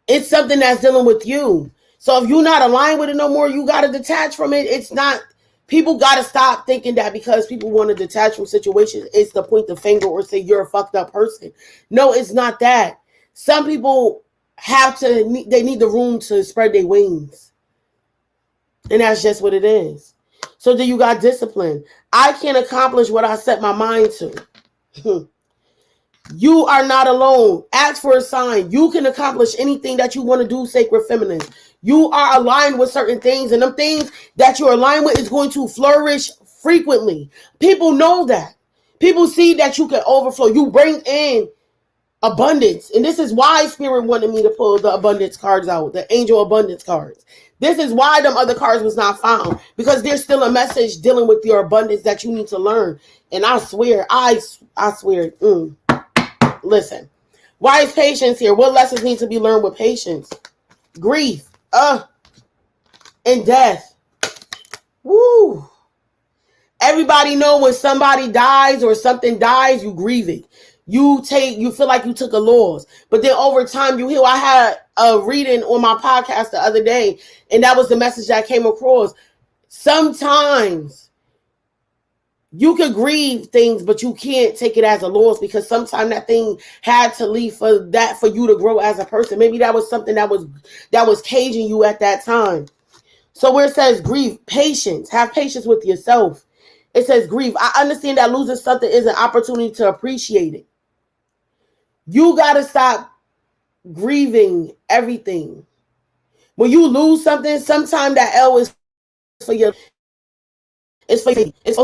It's something that's dealing with you. So if you're not aligned with it no more, you got to detach from it. It's not, people got to stop thinking that because people want to detach from situations, it's to point the finger or say you're a fucked up person. No, it's not that. Some people they need the room to spread their wings. And that's just what it is. So then you got discipline. I can't accomplish what I set my mind to. You are not alone. Ask for a sign. You can accomplish anything that you want to do, sacred feminine. You are aligned with certain things, and them things that you're aligned with is going to flourish frequently. People know that. People see that you can overflow. You bring in abundance. And this is why Spirit wanted me to pull the abundance cards out, the angel abundance cards. This is why them other cards was not found, because there's still a message dealing with your abundance that you need to learn. And I swear, I swear, listen, why is patience here? What lessons need to be learned with patience? Grief, and death. Woo. Everybody know when somebody dies or something dies, you grieve it. You feel like you took a loss, but then over time you heal. I had a reading on my podcast the other day, and that was the message that came across. Sometimes You could grieve things, but you can't take it as a loss, because sometimes that thing had to leave for you to grow as a person. Maybe that was something that was caging you at that time. So where it says grieve, patience, have patience with yourself. It says grieve. I understand that losing something is an opportunity to appreciate it. You got to stop grieving everything. When you lose something, sometimes that L is for your, it's for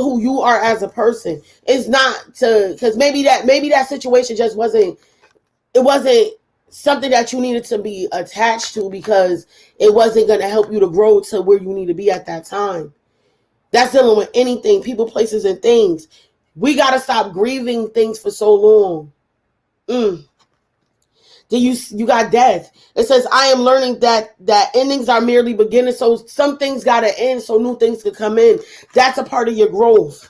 who you are as a person. It's not to, because maybe that situation just wasn't something that you needed to be attached to, because it wasn't going to help you to grow to where you need to be at that time. That's dealing with anything, people, places, and things. We got to stop grieving things for so long. Then you got death. It says, I am learning that endings are merely beginnings. So some things got to end so new things could come in. That's a part of your growth.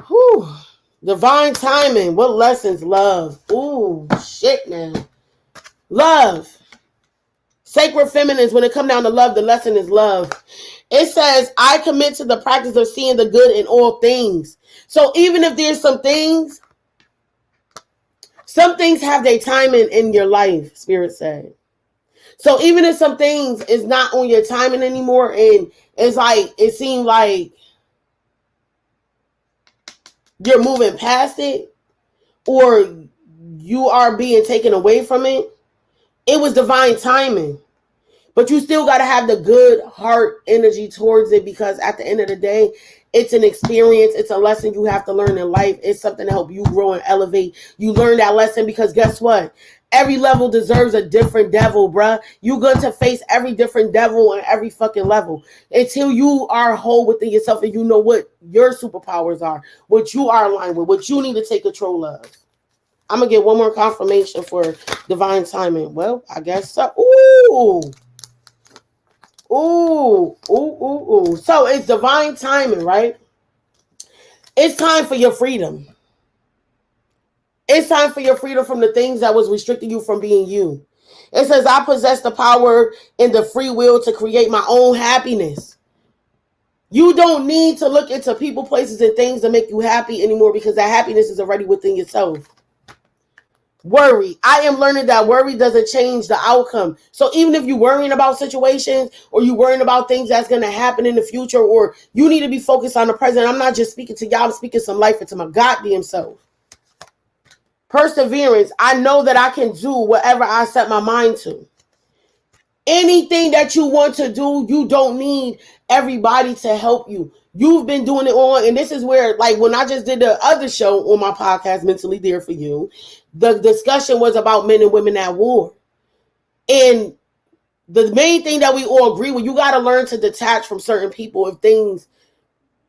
Whew. Divine timing. What lessons? Love. Ooh, shit now. Love. Sacred feminines, when it comes down to love, the lesson is love. It says, I commit to the practice of seeing the good in all things. So even if there's some things have their timing in your life, Spirit said. So even if some things is not on your timing anymore, and it's like, it seemed like you're moving past it, or you are being taken away from it, it was divine timing. But you still got to have the good heart energy towards it, because at the end of the day, it's an experience. It's a lesson you have to learn in life. It's something to help you grow and elevate. You learn that lesson, because guess what? Every level deserves a different devil, bruh. You're going to face every different devil on every fucking level until you are whole within yourself and you know what your superpowers are, what you are aligned with, what you need to take control of. I'm going to get one more confirmation for divine timing. Well, I guess so. Ooh. So it's divine timing, right? It's time for your freedom. It's time for your freedom from the things that was restricting you from being you. It says, I possess the power and the free will to create my own happiness. You don't need to look into people, places, and things to make you happy anymore, because that happiness is already within yourself. Worry. I am learning that worry doesn't change the outcome. So even if you're worrying about situations, or you're worrying about things that's going to happen in the future, or you need to be focused on the present. I'm not just speaking to y'all, I'm speaking some life into my goddamn self. Perseverance. I know that I can do whatever I set my mind to. Anything that you want to do, you don't need everybody to help you. You've been doing it on, and this is where, like, when I just did the other show on my podcast, Mentally There For You, the discussion was about men and women at war. And the main thing that we all agree with, you got to learn to detach from certain people if things,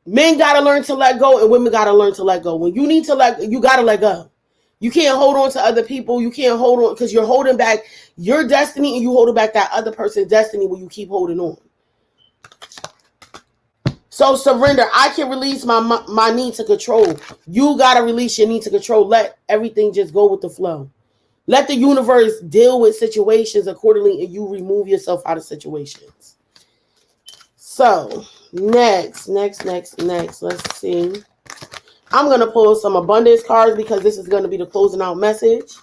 men got to learn to let go, and women got to learn to let go. When you need to you got to let go. You can't hold on to other people. You can't hold on, because you're holding back your destiny, and you holding back that other person's destiny when you keep holding on. So surrender. I can release my need to control. You got to release your need to control. Let everything just go with the flow. Let the universe deal with situations accordingly, and you remove yourself out of situations. So next. Let's see. I'm going to pull some abundance cards, because this is going to be the closing out message.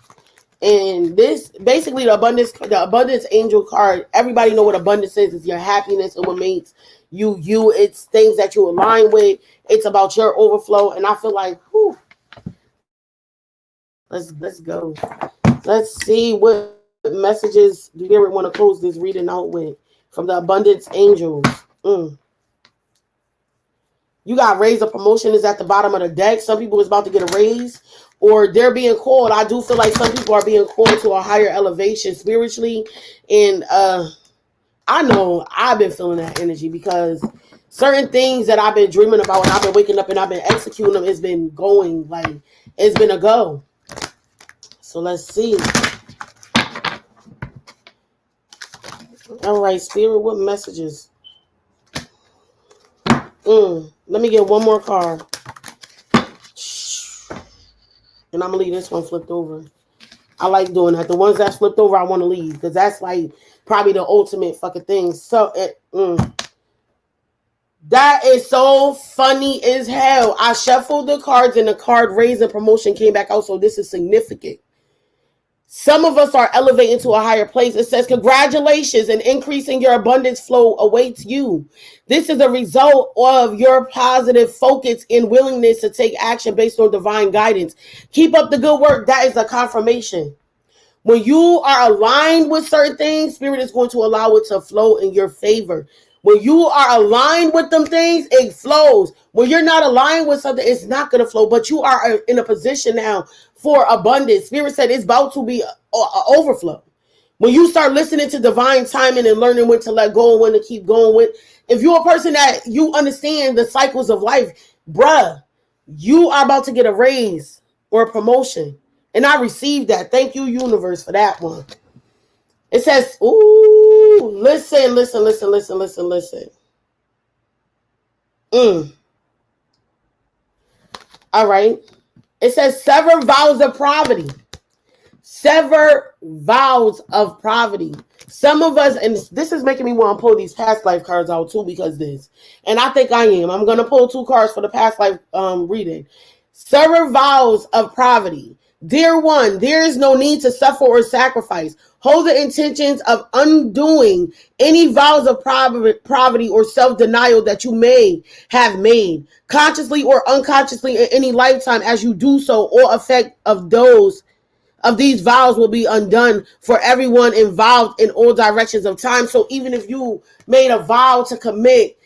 And this, basically, the abundance angel card, everybody know what abundance is. It's your happiness and what makes you. It's things that you align with. It's about your overflow. And I feel like, whew, let's go. Let's see what messages do you want to close this reading out with from the abundance angels. You got raise. A promotion is at the bottom of the deck. Some people is about to get a raise, or they're being called. I do feel like some people are being called to a higher elevation spiritually. And I know I've been feeling that energy, because certain things that I've been dreaming about, and I've been waking up and I've been executing them, it's been going, like, it's been a go. So let's see. All right, Spirit, what messages? Let me get one more card. And I'm going to leave this one flipped over. I like doing that. The ones that's flipped over, I want to leave, because that's like probably the ultimate fucking thing. So, That is so funny as hell. I shuffled the cards and the card raised and promotion came back out. So this is significant. Some of us are elevating to a higher place. It says, congratulations, and increasing your abundance flow awaits you. This is a result of your positive focus and willingness to take action based on divine guidance. Keep up the good work. That is a confirmation. When you are aligned with certain things, Spirit is going to allow it to flow in your favor. When you are aligned with them things, it flows. When you're not aligned with something, it's not going to flow. But you are in a position now for abundance. Spirit said it's about to be an overflow. When you start listening to divine timing and learning when to let go and when to keep going with, if you're a person that you understand the cycles of life, bruh, you are about to get a raise or a promotion. And I received that. Thank you, universe, for that one. It says, ooh, listen. All right. It says, sever vows of poverty. Sever vows of poverty. Some of us, and this is making me want to pull these past life cards out too, because this. And I think I am. I'm going to pull 2 cards for the past life reading. Sever vows of poverty. Dear one, there is no need to suffer or sacrifice. Hold the intentions of undoing any vows of poverty or self-denial that you may have made, consciously or unconsciously in any lifetime. As you do so, all effect of these vows will be undone for everyone involved in all directions of time. So even if you made a vow to commit,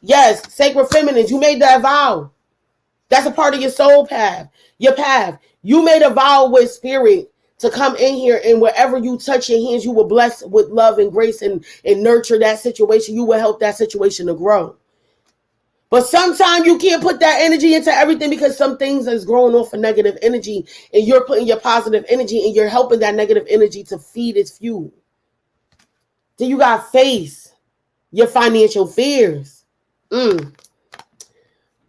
yes, sacred feminines, you made that vow. That's a part of your soul path, your path. You made a vow with Spirit to come in here, and wherever you touch your hands, you will bless with love and grace and nurture that situation. You will help that situation to grow. But sometimes you can't put that energy into everything, because some things is growing off of negative energy, and you're putting your positive energy, and you're helping that negative energy to feed its fuel. Then you got face your financial fears.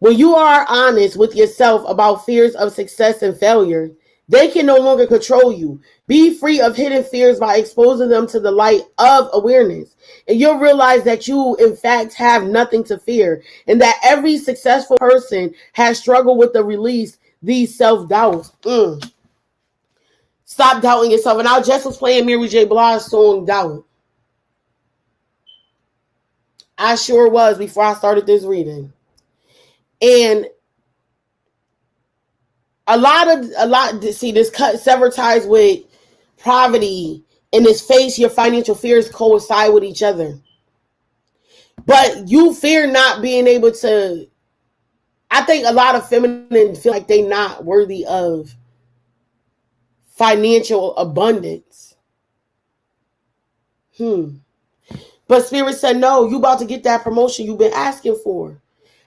When you are honest with yourself about fears of success and failure, they can no longer control you. Be free of hidden fears by exposing them to the light of awareness. And you'll realize that you, in fact, have nothing to fear, and that every successful person has struggled with the release these self-doubts. Stop doubting yourself. And I just was playing Mary J. Blige's song, Doubt. I sure was before I started this reading. And a lot, see, this sever ties with poverty, and this face your financial fears coincide with each other. But you fear not being able to, I think a lot of feminine feel like they're not worthy of financial abundance. But Spirit said, no, you about to get that promotion you've been asking for.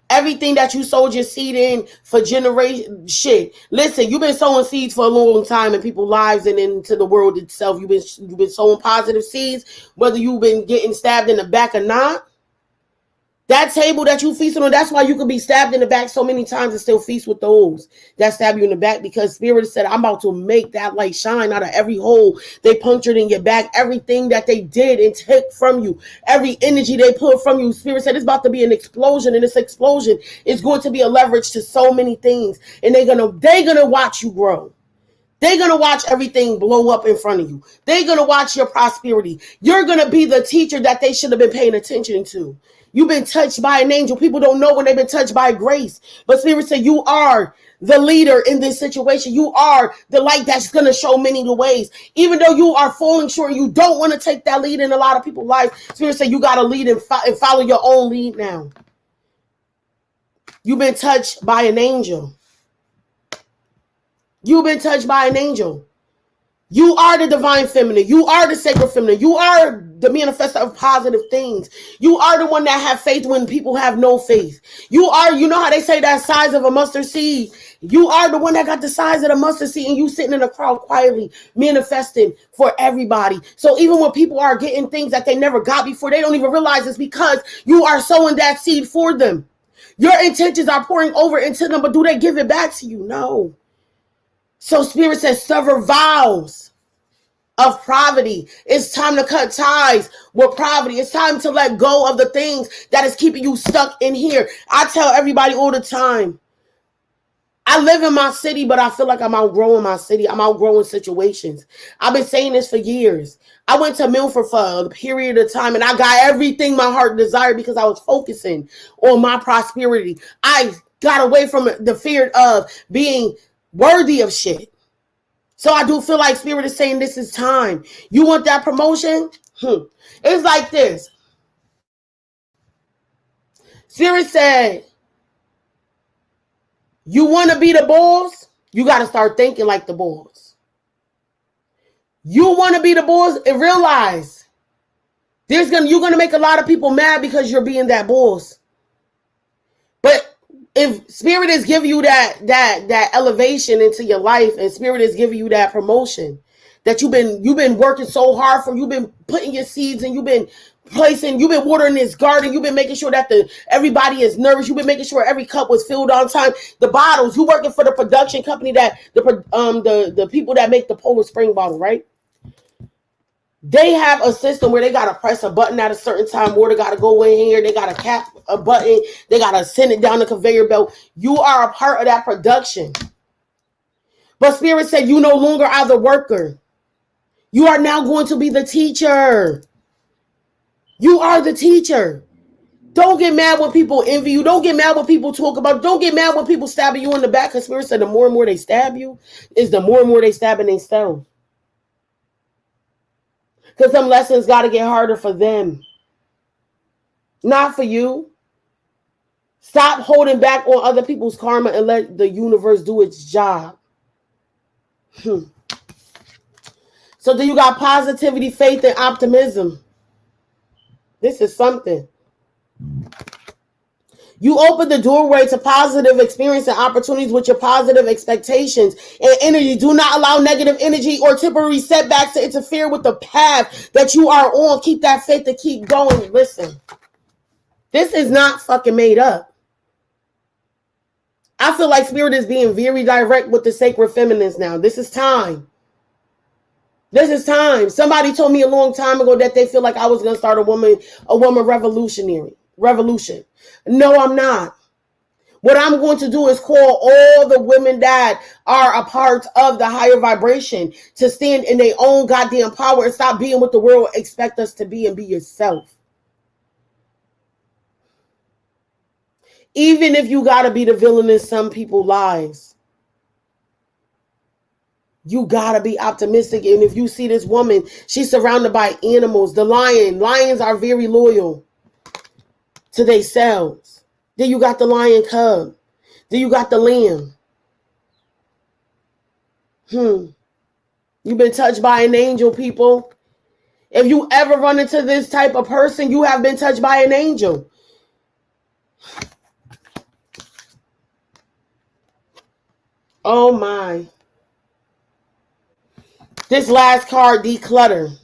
Everything that you sowed your seed in for generation shit. Listen, you've been sowing seeds for a long time in people's lives and into the world itself. You've been sowing positive seeds, whether you've been getting stabbed in the back or not. That table that you feast on, that's why you could be stabbed in the back so many times and still feast with those that stab you in the back, because Spirit said, I'm about to make that light shine out of every hole they punctured in your back. Everything that they did and took from you, every energy they put from you, Spirit said it's about to be an explosion, and this explosion is going to be a leverage to so many things, and they're gonna watch you grow. They're going to watch everything blow up in front of you. They're going to watch your prosperity. You're going to be the teacher that they should have been paying attention to. You've been touched by an angel. People don't know when they've been touched by grace. But Spirit said you are the leader in this situation. You are the light that's going to show many the ways. Even though you are falling short, you don't want to take that lead in a lot of people's lives. Spirit said you got to lead and follow your own lead now. You've been touched by an angel. You've been touched by an angel. You are the divine feminine. You are the sacred feminine. You are the manifestor of positive things. You are the one that have faith when people have no faith. You are, you know how they say that size of a mustard seed? You are the one that got the size of the mustard seed, and you sitting in a crowd quietly manifesting for everybody. So even when people are getting things that they never got before, they don't even realize it's because you are sowing that seed for them. Your intentions are pouring over into them, but do they give it back to you? No. So Spirit says sever vows. of poverty. It's time to cut ties with poverty. It's time to let go of the things that is keeping you stuck in here. I tell everybody all the time, I live in my city, but I feel like I'm outgrowing my city. I'm outgrowing situations. I've been saying this for years. I went to Milford for a period of time and I got everything my heart desired because I was focusing on my prosperity. I got away from the fear of being worthy of shit. So I do feel like Spirit is saying this is time. You want that promotion? It's like this. Spirit said, you want to be the boss? You got to start thinking like the boss. You want to be the boss and realize you're going to make a lot of people mad because you're being that boss. But if Spirit is giving you that elevation into your life, and Spirit is giving you that promotion that you've been working so hard for, you've been putting your seeds and you've been watering this garden, you've been making sure that everybody is nervous, you've been making sure every cup was filled on time, the bottles, you working for the production company that the people that make the Polar Spring bottle, right? They have a system where they got to press a button at a certain time. Water got to go in here. They got to cap a button. They got to send it down the conveyor belt. You are a part of that production. But Spirit said you no longer are the worker. You are now going to be the teacher. You are the teacher. Don't get mad when people envy you. Don't get mad when people talk about you. Don't get mad when people stabbing you in the back. Because Spirit said the more and more they stab you, is the more and more they stabbing themselves. Because some lessons got to get harder for them. Not for you. Stop holding back on other people's karma and let the universe do its job. So then you got positivity, faith, and optimism. This is something. You open the doorway to positive experience and opportunities with your positive expectations and energy. Do not allow negative energy or temporary setbacks to interfere with the path that you are on. Keep that faith to keep going. Listen, this is not fucking made up. I feel like Spirit is being very direct with the sacred feminines now. This is time. This is time. Somebody told me a long time ago that they feel like I was going to start a woman revolution. No, I'm not. What I'm going to do is call all the women that are a part of the higher vibration to stand in their own goddamn power and stop being what the world expect us to be and be yourself. Even if you got to be the villain in some people's lives, you got to be optimistic. And if you see this woman, she's surrounded by animals. The lions are very loyal to themselves. Then you got the lion cub. Then you got the lamb. You've been touched by an angel, people. If you ever run into this type of person, you have been touched by an angel. Oh my. This last card, declutter.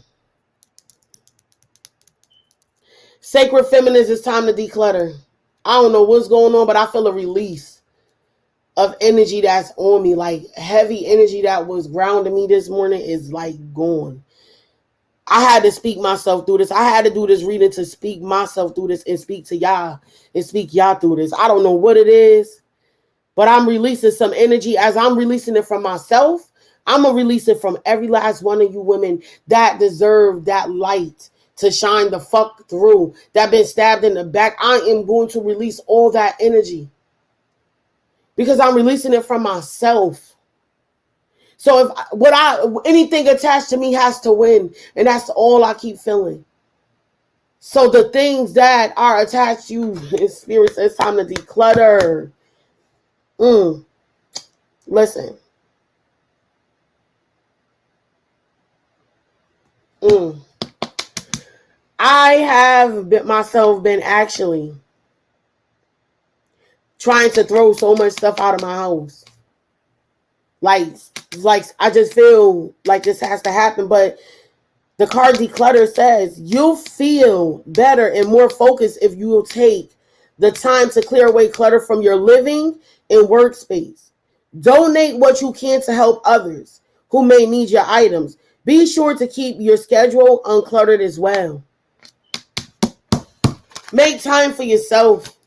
Sacred feminines, it's time to declutter. I don't know what's going on, but I feel a release of energy that's on me. Like heavy energy that was grounding me this morning is like gone. I had to speak myself through this. I had to do this reading to speak myself through this and speak to y'all and speak y'all through this. I don't know what it is, but I'm releasing some energy. As I'm releasing it from myself, I'm going to release it from every last one of you women that deserve that light to shine the fuck through, that been stabbed in the back. I am going to release all that energy because I'm releasing it from myself. So if anything attached to me has to win, and that's all I keep feeling. So the things that are attached to you in spirit, it's time to declutter. Listen. I have been actually trying to throw so much stuff out of my house. Like I just feel like this has to happen. But the card declutter says you'll feel better and more focused if you will take the time to clear away clutter from your living and workspace. Donate what you can to help others who may need your items. Be sure to keep your schedule uncluttered as well. Make time for yourself.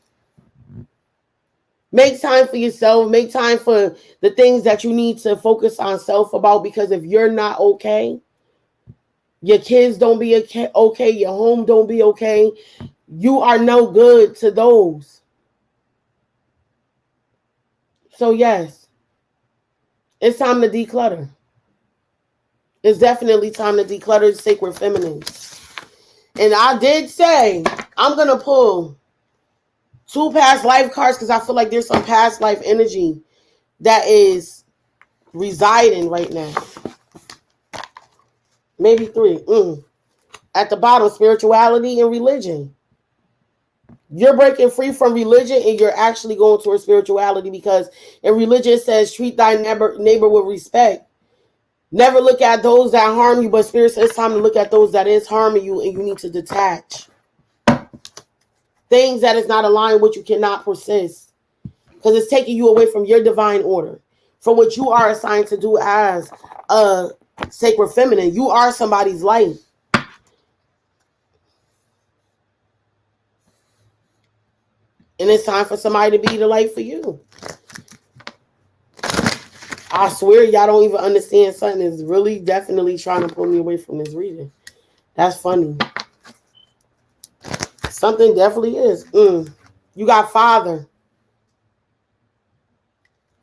Make time for yourself. Make time for the things that you need to focus on self about, because if you're not okay, your kids don't be okay, your home don't be okay, you are no good to those. So yes, it's time to declutter. It's definitely time to declutter the sacred feminine. And I did say I'm going to pull 2 past life cards because I feel like there's some past life energy that is residing right now. Maybe 3. At the bottom, spirituality and religion. You're breaking free from religion and you're actually going towards spirituality, because in religion it says treat thy neighbor with respect. Never look at those that harm you, but Spirit says it's time to look at those that is harming you, and you need to detach. Things that is not aligned with you cannot persist, because it's taking you away from your divine order, from what you are assigned to do as a sacred feminine. You are somebody's light. And it's time for somebody to be the light for you. I swear y'all don't even understand. Something is really definitely trying to pull me away from this reading. That's funny. Something definitely is. You got father.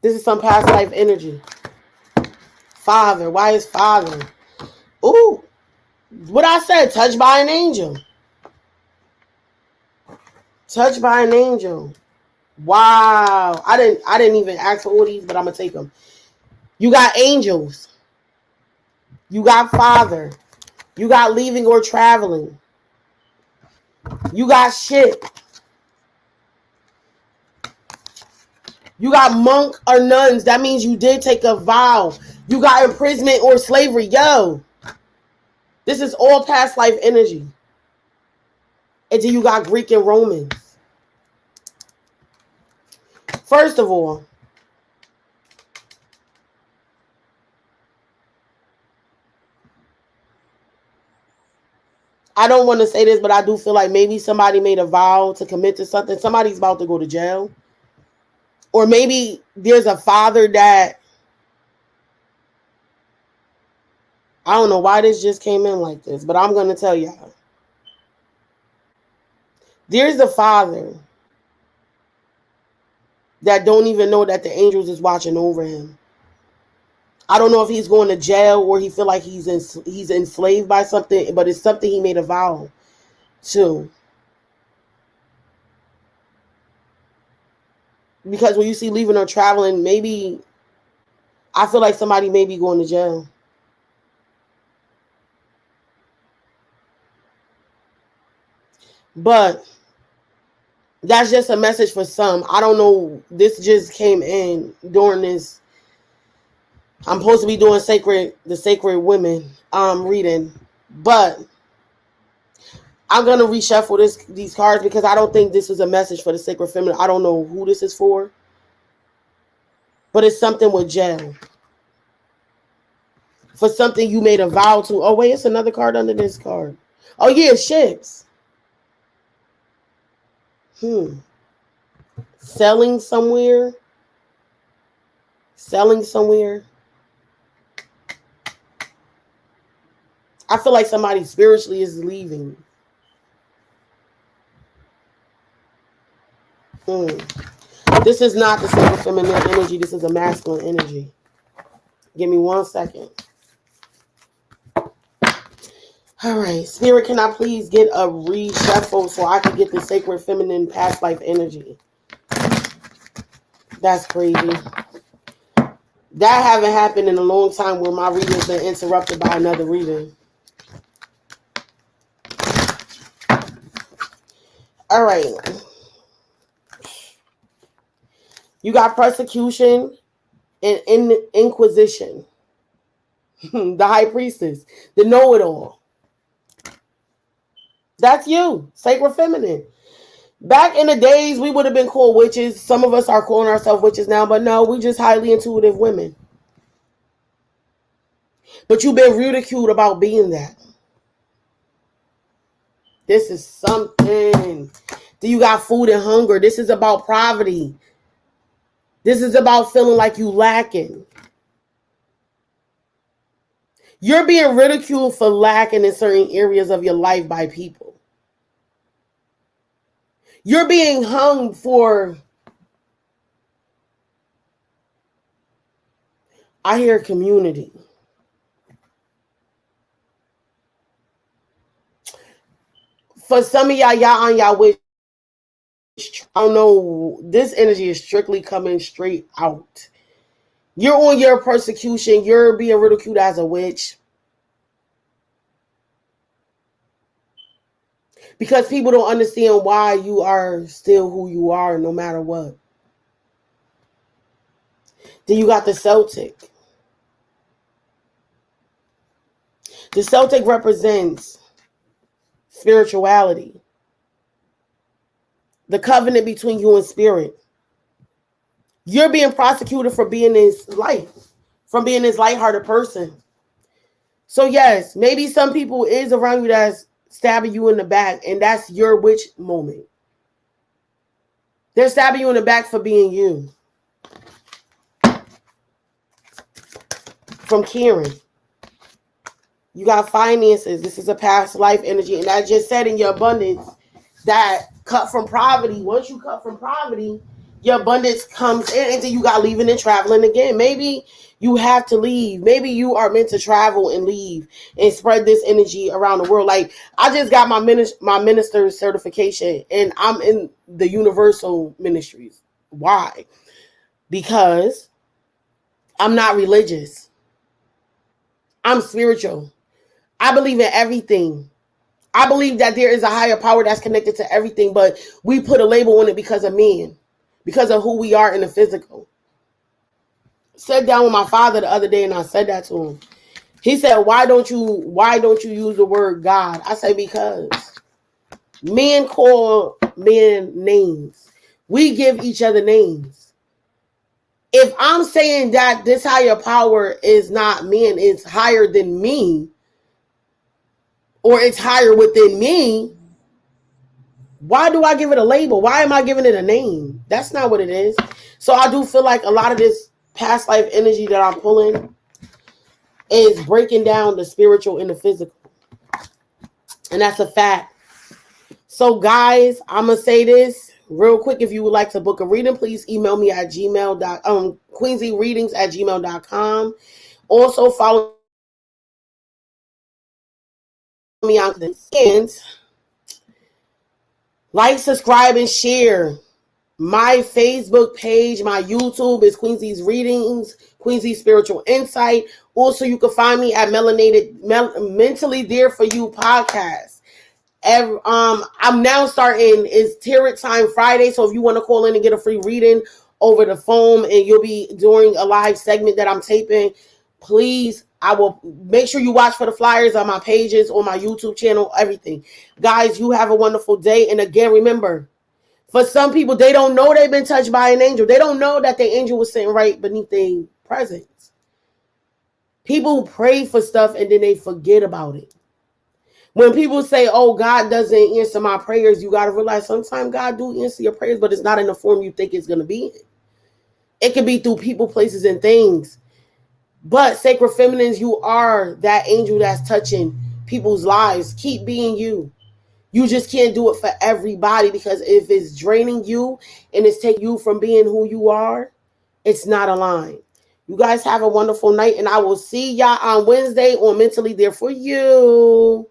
This is some past life energy. Father. Why is father? Ooh. What I said, touched by an angel. Touched by an angel. Wow. I didn't even ask for all these, but I'm going to take them. You got angels. You got father. You got leaving or traveling. You got ship. You got monk or nuns. That means you did take a vow. You got imprisonment or slavery. Yo. This is all past life energy. And then you got Greek and Romans. First of all, I don't want to say this, but I do feel like maybe somebody made a vow to commit to something. Somebody's about to go to jail. Or maybe there's a father that, I don't know why this just came in like this, but I'm going to tell y'all. There's a father that don't even know that the angels is watching over him. I don't know if he's going to jail or he feel like he's enslaved by something, but it's something he made a vow to. Because when you see leaving or traveling, maybe I feel like somebody may be going to jail. But that's just a message for some. I don't know. This just came in during this. I'm supposed to be doing the sacred women reading. But I'm going to reshuffle these cards because I don't think this is a message for the sacred feminine. I don't know who this is for. But it's something with jail. For something you made a vow to. Oh, wait, it's another card under this card. Oh, yeah, ships. Selling somewhere. I feel like somebody spiritually is leaving. This is not the sacred feminine energy. This is a masculine energy. Give me 1 second. All right. Spirit, can I please get a reshuffle so I can get the sacred feminine past life energy? That's crazy. That haven't happened in a long time where my reading's been interrupted by another reading. All right. You got persecution and inquisition. The high priestess. The know-it-all. That's you. Sacred feminine. Back in the days, we would have been called witches. Some of us are calling ourselves witches now, but no, we just highly intuitive women. But you've been ridiculed about being that. This is something. Do you got food and hunger? This is about poverty. This is about feeling like you lacking. You're being ridiculed for lacking in certain areas of your life by people. You're being hung for, I hear, community. For some of y'all on y'all wish, I don't know, this energy is strictly coming straight out. You're on your persecution. You're being ridiculed as a witch. Because people don't understand why you are still who you are no matter what. Then you got the Celtic. The Celtic represents spirituality. The covenant between you and spirit. You're being prosecuted for being this light, from being this lighthearted person. So yes, maybe some people is around you that's stabbing you in the back, and that's your witch moment. They're stabbing you in the back for being you. From Karen. You got finances. This is a past life energy. And I just said in your abundance that cut from poverty. Once you cut from poverty, your abundance comes in until you got leaving and traveling again. Maybe you have to leave. Maybe you are meant to travel and leave and spread this energy around the world. Like, I just got my minister's certification and I'm in the universal ministries. Why? Because I'm not religious. I'm spiritual. I believe in everything. I believe that there is a higher power that's connected to everything, but we put a label on it because of men, because of who we are in the physical. Sat down with my father the other day and I said that to him. He said, why don't you use the word God? I say, because men call men names. We give each other names. If I'm saying that this higher power is not men, it's higher than me, or it's higher within me, why do I give it a label? Why am I giving it a name? That's not what it is. So I do feel like a lot of this past life energy that I'm pulling is breaking down the spiritual and the physical. And that's a fact. So guys, I'm going to say this real quick. If you would like to book a reading, please email me at queensyreadings@gmail.com. Also follow me on this. And like, subscribe, and share. My Facebook page, my YouTube is Queensy's Readings, Queensy's Spiritual Insight. Also, you can find me at Mentally There For You podcast. I'm now starting, it's Tarot Time Friday, so if you want to call in and get a free reading over the phone, and you'll be doing a live segment that I'm taping, please, I will make sure you watch for the flyers on my pages, on my YouTube channel, everything. Guys, you have a wonderful day. And again, remember, for some people, they don't know they've been touched by an angel. They don't know that the angel was sitting right beneath their presence. People pray for stuff and then they forget about it. When people say, oh, God doesn't answer my prayers, you got to realize sometimes God do answer your prayers, but it's not in the form you think it's going to be in. It can be through people, places, and things. But sacred feminines, you are that angel that's touching people's lives. Keep being you. You just can't do it for everybody, because if it's draining you and it's taking you from being who you are, it's not aligned. You guys have a wonderful night, and I will see y'all on Wednesday on Mentally There For You.